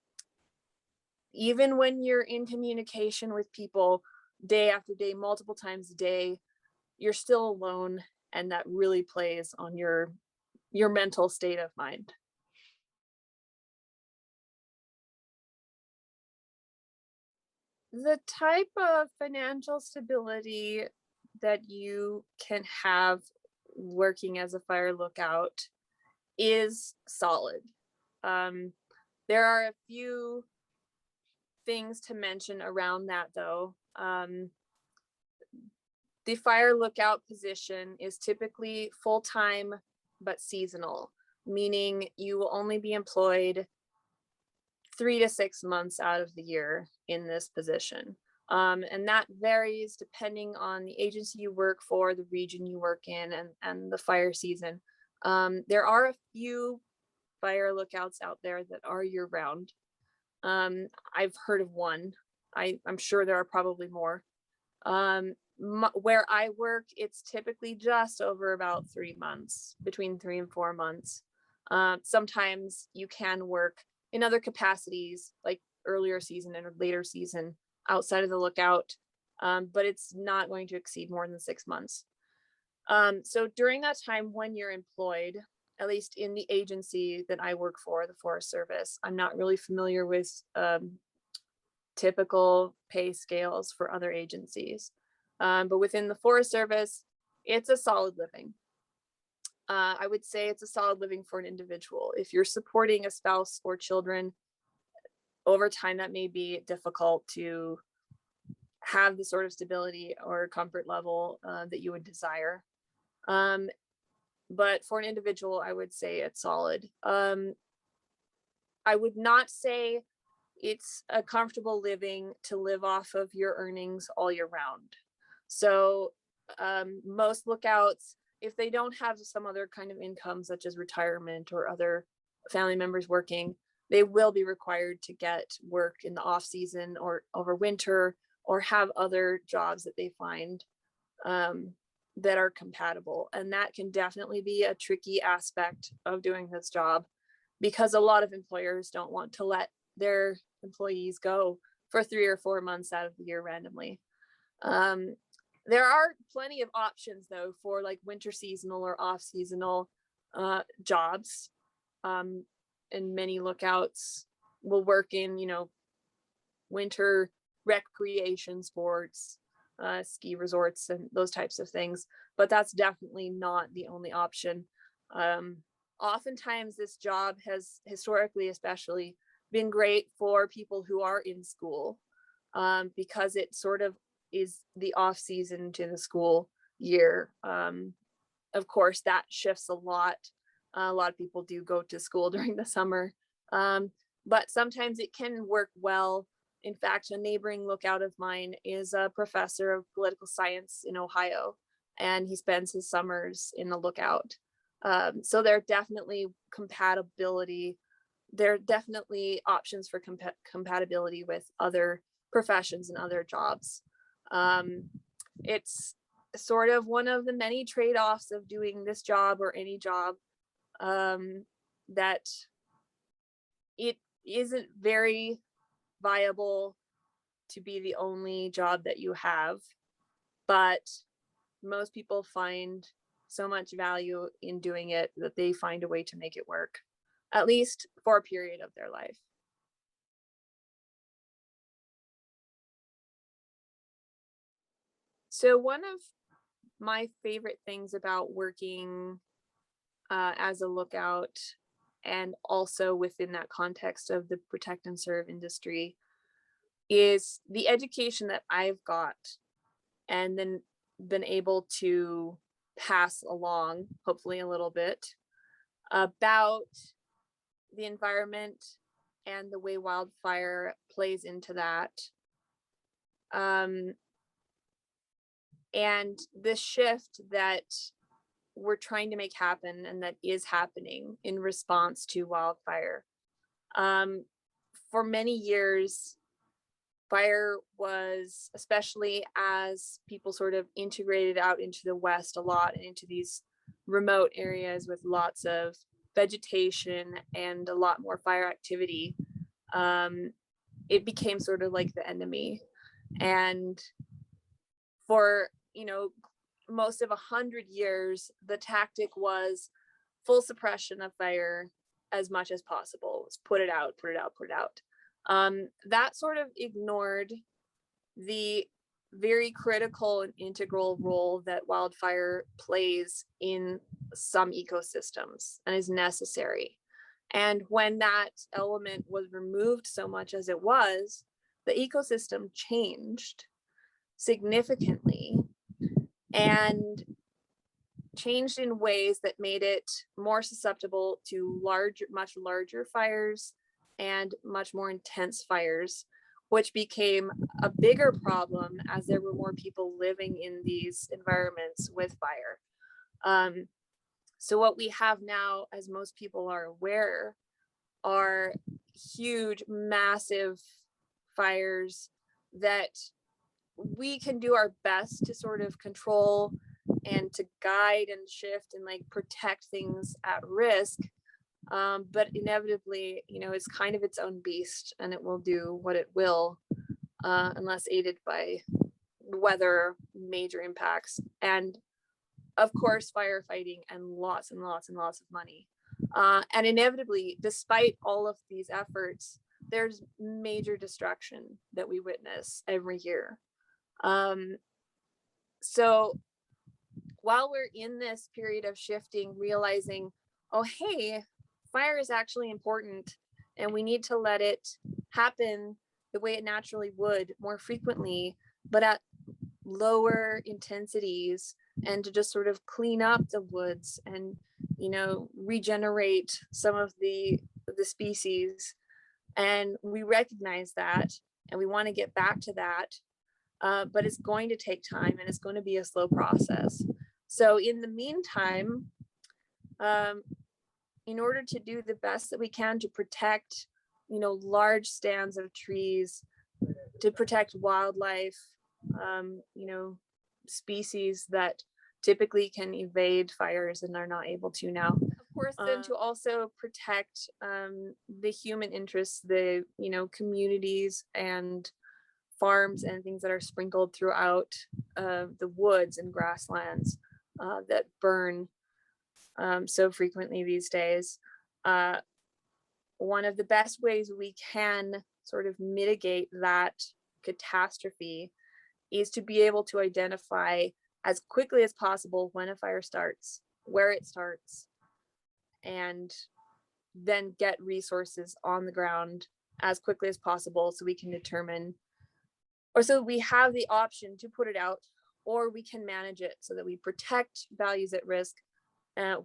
Even when you're in communication with people day after day, multiple times a day, you're still alone, and that really plays on your mental state of mind. The type of financial stability that you can have working as a fire lookout is solid. Um, there are a few things to mention around that, though. The fire lookout position is typically full-time but seasonal, meaning you will only be employed 3 to 6 months out of the year in this position. And that varies depending on the agency you work for, the region you work in, and the fire season. There are a few fire lookouts out there that are year round. I've heard of one. I'm sure there are probably more. Where I work, it's typically just over about 3 months, between 3 and 4 months. Sometimes you can work in other capacities, like earlier season and later season outside of the lookout, but it's not going to exceed more than 6 months. So during that time when you're employed, at least in the agency that I work for, the Forest Service, I'm not really familiar with typical pay scales for other agencies. But within the Forest Service, it's a solid living. I would say it's a solid living for an individual. If you're supporting a spouse or children, over time that may be difficult to have the sort of stability or comfort level that you would desire. But for an individual, I would say it's solid. I would not say it's a comfortable living to live off of your earnings all year round. So most lookouts, if they don't have some other kind of income, such as retirement or other family members working, they will be required to get work in the off season or over winter, or have other jobs that they find that are compatible. And that can definitely be a tricky aspect of doing this job, because a lot of employers don't want to let their employees go for 3 or 4 months out of the year randomly. There are plenty of options, though, for like winter seasonal or off seasonal jobs. And many lookouts will work in, winter recreation sports, ski resorts, and those types of things. But that's definitely not the only option. Oftentimes, this job has historically, especially, been great for people who are in school, because it sort of is the off season to the school year. Of course, that shifts a lot. A lot of people do go to school during the summer, but sometimes it can work well. In fact, a neighboring lookout of mine is a professor of political science in Ohio, and he spends his summers in the lookout. So there are definitely options for compatibility with other professions and other jobs. It's sort of one of the many trade-offs of doing this job or any job, that it isn't very viable to be the only job that you have, but most people find so much value in doing it that they find a way to make it work, at least for a period of their life. So one of my favorite things about working as a lookout, and also within that context of the protect and serve industry, is the education that I've got and then been able to pass along, hopefully a little bit, about the environment and the way wildfire plays into that. And this shift that we're trying to make happen and that is happening in response to wildfire. For many years, fire was, especially as people sort of integrated out into the West a lot and into these remote areas with lots of vegetation and a lot more fire activity, it became sort of like the enemy. And for, most of 100 years, the tactic was full suppression of fire as much as possible. Let's put it out, put it out, put it out. That sort of ignored the very critical and integral role that wildfire plays in some ecosystems and is necessary. And when that element was removed so much as it was, the ecosystem changed significantly and changed in ways that made it more susceptible to much larger fires and much more intense fires, which became a bigger problem as there were more people living in these environments with fire. So what we have now, as most people are aware, are huge, massive fires that we can do our best to sort of control and to guide and shift and like protect things at risk. But inevitably, it's kind of its own beast and it will do what it will, unless aided by weather, major impacts, and of course, firefighting and lots and lots and lots of money. And inevitably, despite all of these efforts, there's major destruction that we witness every year. So while we're in this period of shifting, realizing, oh, hey, fire is actually important and we need to let it happen the way it naturally would more frequently, but at lower intensities, and to just sort of clean up the woods and, regenerate some of the species. And we recognize that and we want to get back to that. But it's going to take time and it's going to be a slow process. So in the meantime, in order to do the best that we can to protect, large stands of trees, to protect wildlife, species that typically can evade fires and are not able to now. Of course, then to also protect the human interests, the, communities and farms and things that are sprinkled throughout the woods and grasslands that burn so frequently these days. One of the best ways we can sort of mitigate that catastrophe is to be able to identify as quickly as possible when a fire starts, where it starts, and then get resources on the ground as quickly as possible so we can determine, or so we have the option to put it out, or we can manage it so that we protect values at risk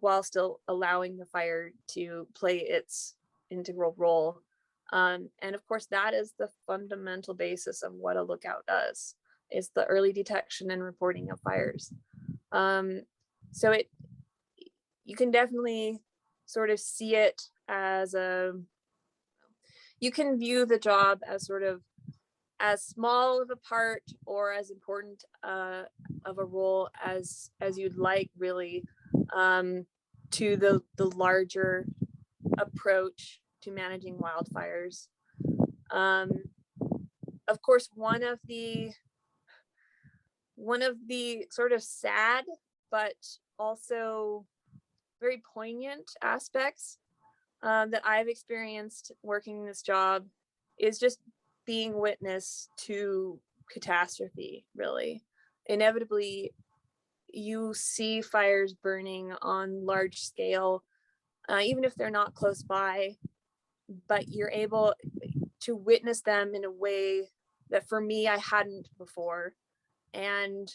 while still allowing the fire to play its integral role. And of course, that is the fundamental basis of what a lookout does, is the early detection and reporting of fires. So you can definitely sort of see it as you can view the job as sort of as small of a part or as important of a role as you'd like, really, to the larger approach to managing wildfires. Of course, one of the sort of sad but also very poignant aspects that I've experienced working this job is just being witness to catastrophe, really. Inevitably, you see fires burning on large scale, even if they're not close by, but you're able to witness them in a way that for me, I hadn't before, and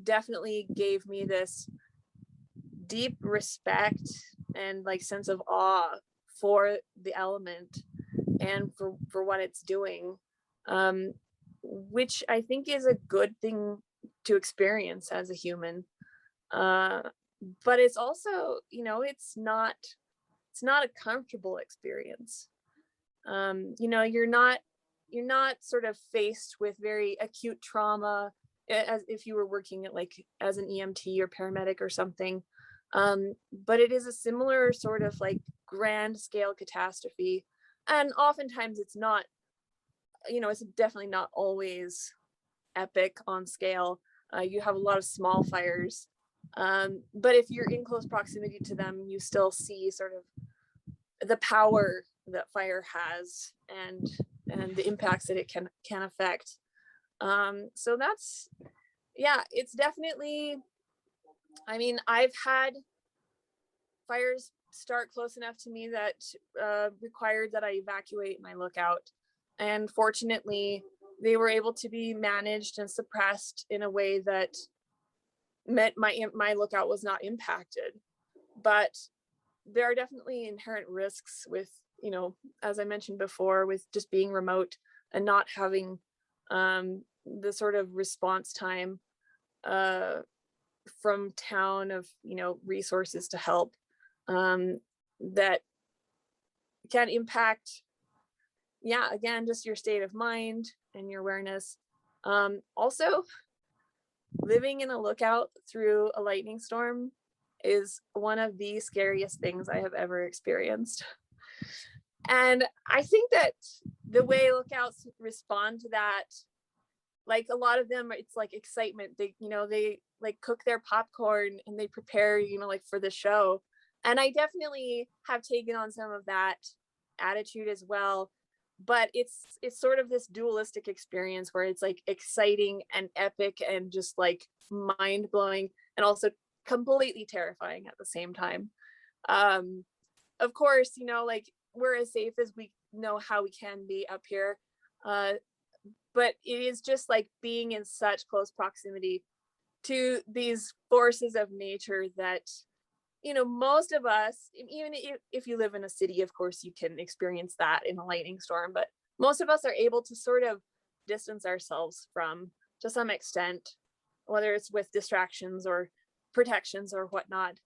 definitely gave me this deep respect and like sense of awe for the element and for what it's doing, which I think is a good thing to experience as a human. but it's also, it's not a comfortable experience. You're not sort of faced with very acute trauma as if you were working at like as an EMT or paramedic or something. But it is a similar sort of like grand scale catastrophe. And oftentimes it's definitely not always epic on scale. You have a lot of small fires. But if you're in close proximity to them, you still see sort of the power that fire has and the impacts that it can affect. So that's, yeah, it's definitely, I mean, I've had fires start close enough to me that required that I evacuate my lookout. And fortunately, they were able to be managed and suppressed in a way that meant my lookout was not impacted. But there are definitely inherent risks with, as I mentioned before, with just being remote and not having the sort of response time uh, from town of, resources to help that can impact, yeah, again, just your state of mind and your awareness. Also, living in a lookout through a lightning storm is one of the scariest things I have ever experienced. And I think that the way lookouts respond to that, like a lot of them, it's like excitement. They like cook their popcorn and they prepare, like for the show. And I definitely have taken on some of that attitude as well. But it's sort of this dualistic experience where it's like exciting and epic and just like mind blowing and also completely terrifying at the same time. Of course, like we're as safe as we know how we can be up here. Uh, but it is just like being in such close proximity to these forces of nature that, most of us, even if you live in a city, of course, you can experience that in a lightning storm, but most of us are able to sort of distance ourselves from to some extent, whether it's with distractions or protections or whatnot.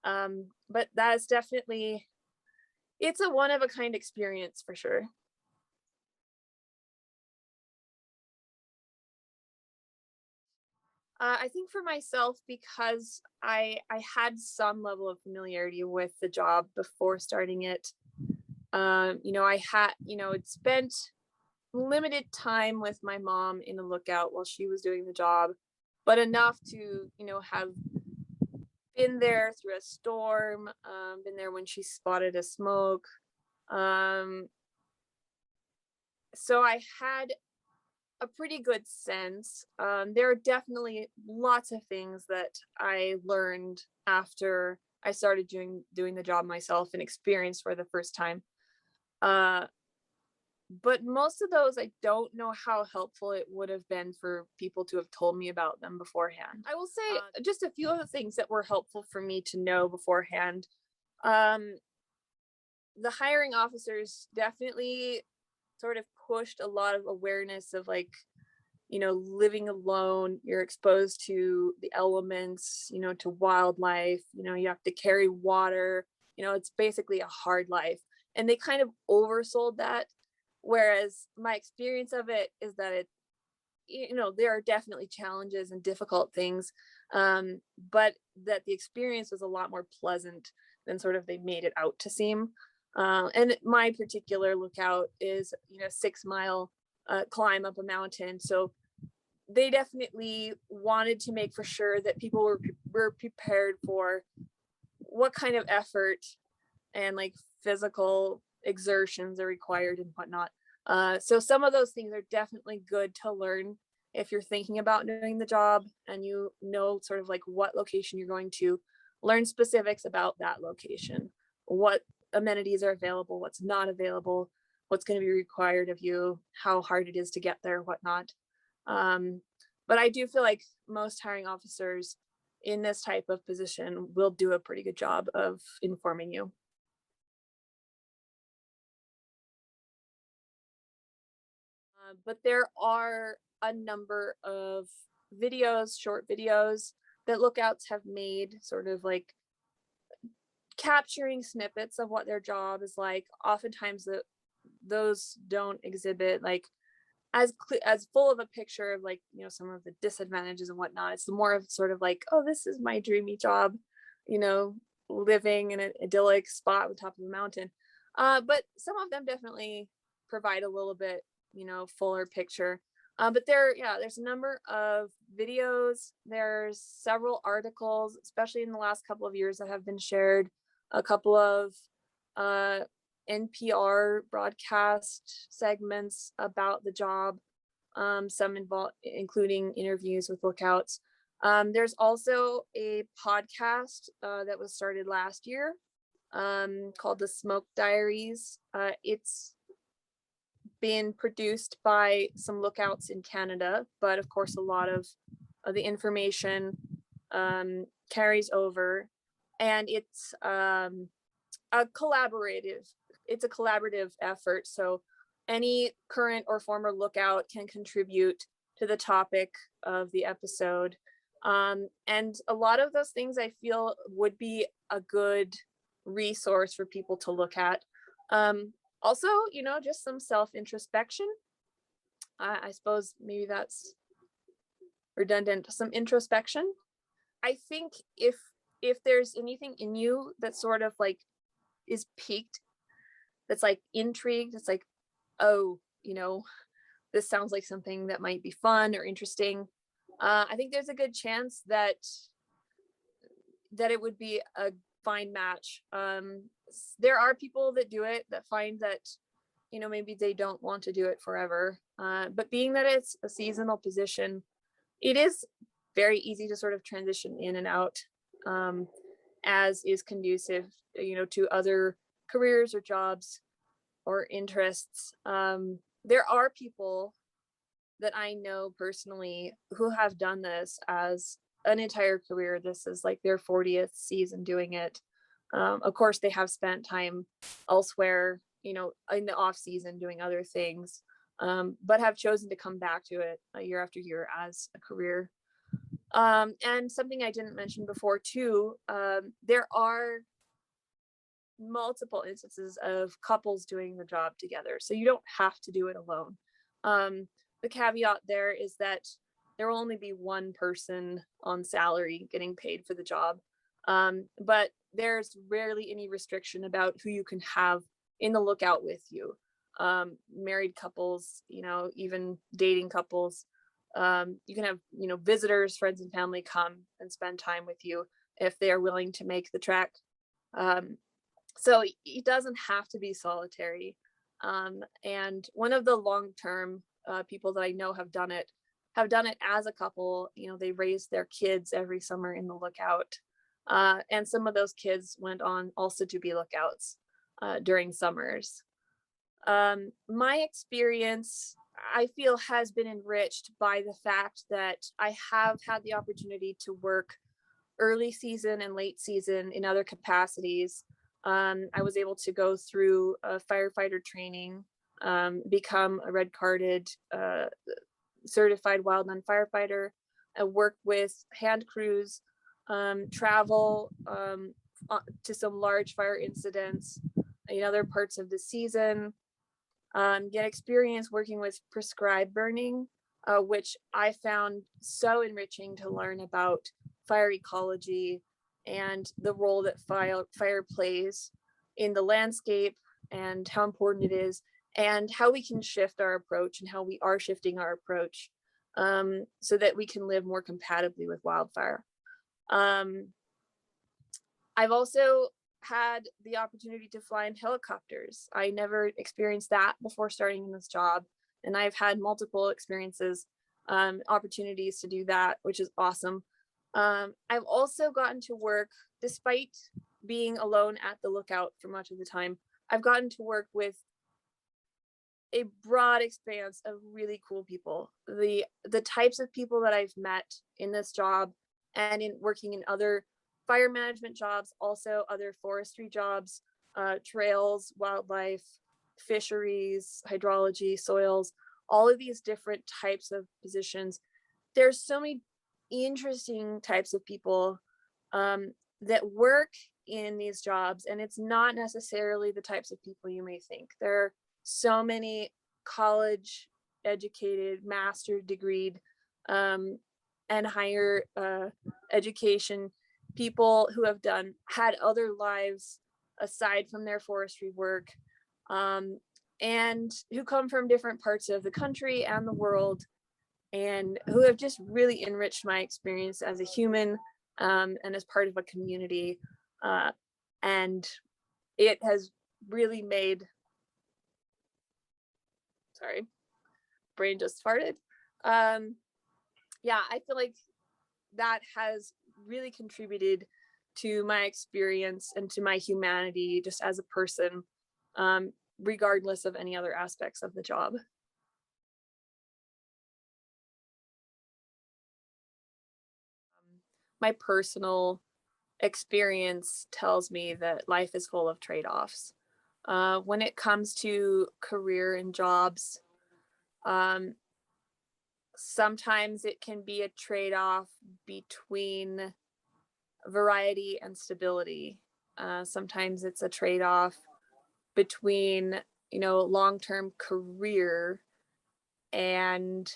But that is definitely, it's a one of a kind experience for sure. I think for myself, because I had some level of familiarity with the job before starting it. I had, it spent limited time with my mom in the lookout while she was doing the job, but enough to, have been there through a storm, been there when she spotted a smoke. Um, so I had a pretty good sense. There are definitely lots of things that I learned after I started doing the job myself and experienced for the first time. Uh, but most of those, I don't know how helpful it would have been for people to have told me about them beforehand. I will say just a few of the things that were helpful for me to know beforehand. Um, the hiring officers definitely sort of pushed a lot of awareness of like, living alone, you're exposed to the elements, to wildlife, you have to carry water, it's basically a hard life. And they kind of oversold that. Whereas my experience of it is that there are definitely challenges and difficult things, but that the experience was a lot more pleasant than sort of they made it out to seem. And my particular lookout is, 6 mile climb up a mountain. So they definitely wanted to make for sure that people were prepared for what kind of effort and like physical exertions are required and whatnot. So some of those things are definitely good to learn if you're thinking about doing the job and sort of like what location you're going to. Learn specifics about that location, what amenities are available, what's not available, what's going to be required of you, how hard it is to get there, whatnot. But I do feel like most hiring officers in this type of position will do a pretty good job of informing you. But there are a number of videos, short videos, that lookouts have made, sort of like capturing snippets of what their job is like. Oftentimes those don't exhibit like as full of a picture of like, you know, some of the disadvantages and whatnot. It's more of sort of like, oh, this is my dreamy job, you know, living in an idyllic spot on the top of a mountain. But some of them definitely provide a little bit, you know, fuller picture. But there's a number of videos. There's several articles, especially in the last couple of years, that have been shared. A couple of NPR broadcast segments about the job, some including interviews with lookouts. There's also a podcast that was started last year called the Smoke Diaries. It's been produced by some lookouts in Canada, but of course a lot of the information carries over, and it's a collaborative effort. So any current or former lookout can contribute to the topic of the episode. And a lot of those things I feel would be a good resource for people to look at. Also, you know, just some self-introspection. I suppose maybe that's redundant, some introspection. I think if there's anything in you that sort of like is piqued, that's like intrigued, it's like, oh, you know, this sounds like something that might be fun or interesting. I think there's a good chance that it would be a fine match. There are people that do it that find that, you know, maybe they don't want to do it forever. But being that it's a seasonal position, it is very easy to sort of transition in and out, as is conducive, you know, to other careers or jobs or interests. There are people that I know personally who have done this as an entire career. This is like their 40th season doing it. Of course, they have spent time elsewhere, you know, in the off season doing other things, but have chosen to come back to it year after year as a career. And something I didn't mention before too, there are multiple instances of couples doing the job together. So you don't have to do it alone. The caveat there is that there will only be one person on salary getting paid for the job. But there's rarely any restriction about who you can have in the lookout with you. Married couples, you know, even dating couples. You can have, you know, visitors, friends and family come and spend time with you if they are willing to make the trek. So it doesn't have to be solitary. And one of the long-term people that I know have done it as a couple. You know, they raised their kids every summer in the lookout. And some of those kids went on also to be lookouts during summers. My experience, I feel, has been enriched by the fact that I have had the opportunity to work early season and late season in other capacities. I was able to go through a firefighter training, become a red carded certified wildland firefighter, work with hand crews, travel to some large fire incidents in other parts of the season, get experience working with prescribed burning, which I found so enriching to learn about fire ecology and the role that fire plays in the landscape and how important it is, and how we can shift our approach and how we are shifting our approach, so that we can live more compatibly with wildfire. I've also had the opportunity to fly in helicopters. I never experienced that before starting in this job, and I've had multiple experiences, opportunities to do that, which is awesome. I've also gotten to work, despite being alone at the lookout for much of the time, I've gotten to work with a broad expanse of really cool people. The types of people that I've met in this job and in working in other fire management jobs, also other forestry jobs, trails, wildlife, fisheries, hydrology, soils, all of these different types of positions. There's so many interesting types of people that work in these jobs, and it's not necessarily the types of people you may think. There are so many college educated, master degreed, and higher education people who have had other lives aside from their forestry work, and who come from different parts of the country and the world, and who have just really enriched my experience as a human, and as part of a community. And it has really made, sorry, brain just farted. Yeah, I feel like that has really contributed to my experience and to my humanity just as a person, regardless of any other aspects of the job. My personal experience tells me that life is full of trade-offs. When it comes to career and jobs, sometimes it can be a trade-off between variety and stability. Sometimes it's a trade-off between, long-term career and,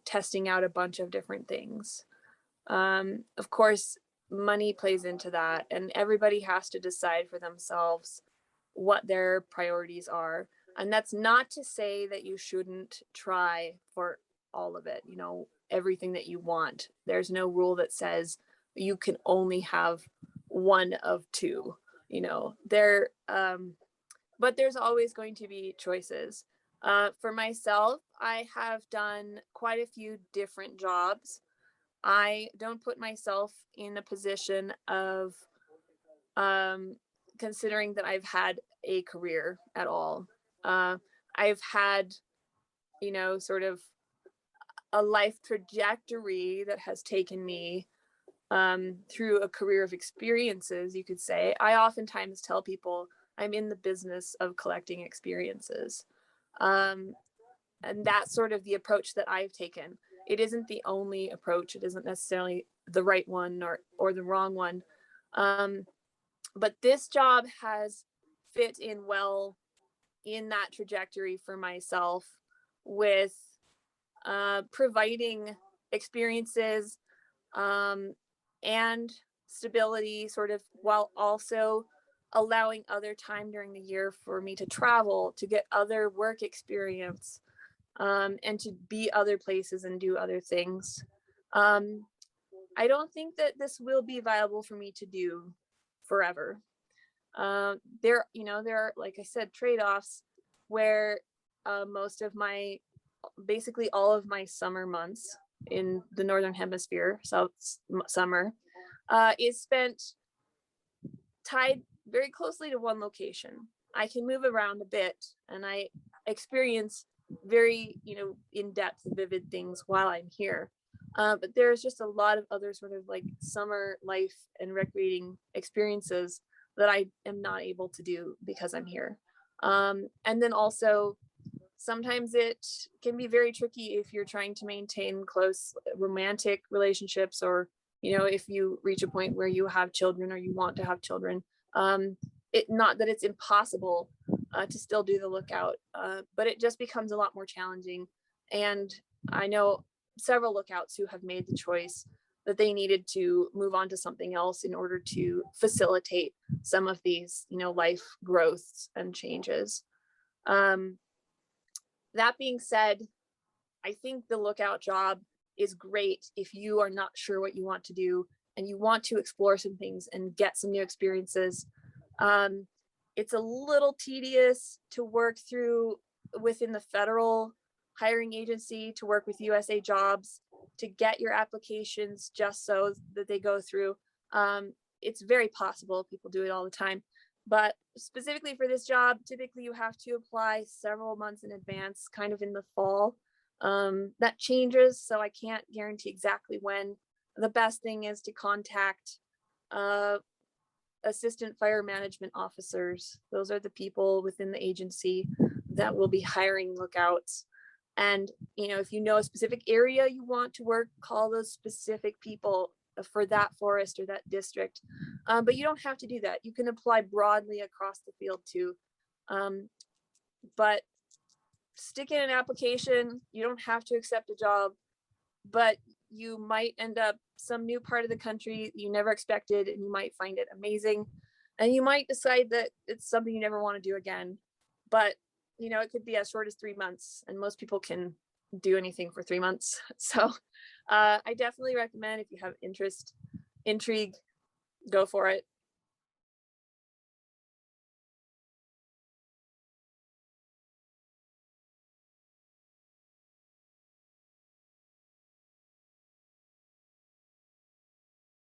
testing out a bunch of different things. Of course, money plays into that, and everybody has to decide for themselves what their priorities are. And that's not to say that you shouldn't try for all of it, everything that you want. There's no rule that says you can only have one of two, there, but there's always going to be choices. For myself, I have done quite a few different jobs. I don't put myself in a position of considering that I've had a career at all. I've had, sort of a life trajectory that has taken me through a career of experiences, you could say. I oftentimes tell people I'm in the business of collecting experiences. And that's sort of the approach that I've taken. It isn't the only approach. It isn't necessarily the right one or the wrong one. But this job has fit in well in that trajectory for myself, with providing experiences and stability, sort of, while also allowing other time during the year for me to travel, to get other work experience, and to be other places and do other things. I don't think that this will be viable for me to do forever. There are, like I said, trade-offs where basically all of my summer months in the Northern Hemisphere, summer, is spent tied very closely to one location. I can move around a bit, and I experience very, in-depth, vivid things while I'm here. But there's just a lot of other sort of like summer life and recreating experiences that I am not able to do because I'm here. And then also, sometimes it can be very tricky if you're trying to maintain close romantic relationships, or, if you reach a point where you have children or you want to have children. Not that it's impossible to still do the lookout, but it just becomes a lot more challenging. And I know several lookouts who have made the choice that they needed to move on to something else in order to facilitate some of these, life growths and changes. That being said, I think the lookout job is great if you are not sure what you want to do and you want to explore some things and get some new experiences. It's a little tedious to work through within the federal hiring agency, to work with USA Jobs, to get your applications just so that they go through. It's very possible. People do it all the time. But specifically for this job, typically you have to apply several months in advance, kind of in the fall. That changes, so I can't guarantee exactly when. The best thing is to contact assistant fire management officers. Those are the people within the agency that will be hiring lookouts. And, if you know a specific area you want to work, call those specific people for that forest or that district. But you don't have to do that. You can apply broadly across the field too. But stick in an application. You don't have to accept a job, but you might end up some new part of the country you never expected, and you might find it amazing. And you might decide that it's something you never want to do again. But, it could be as short as 3 months, and most people can do anything for 3 months. So I definitely recommend, if you have interest, intrigue, go for it.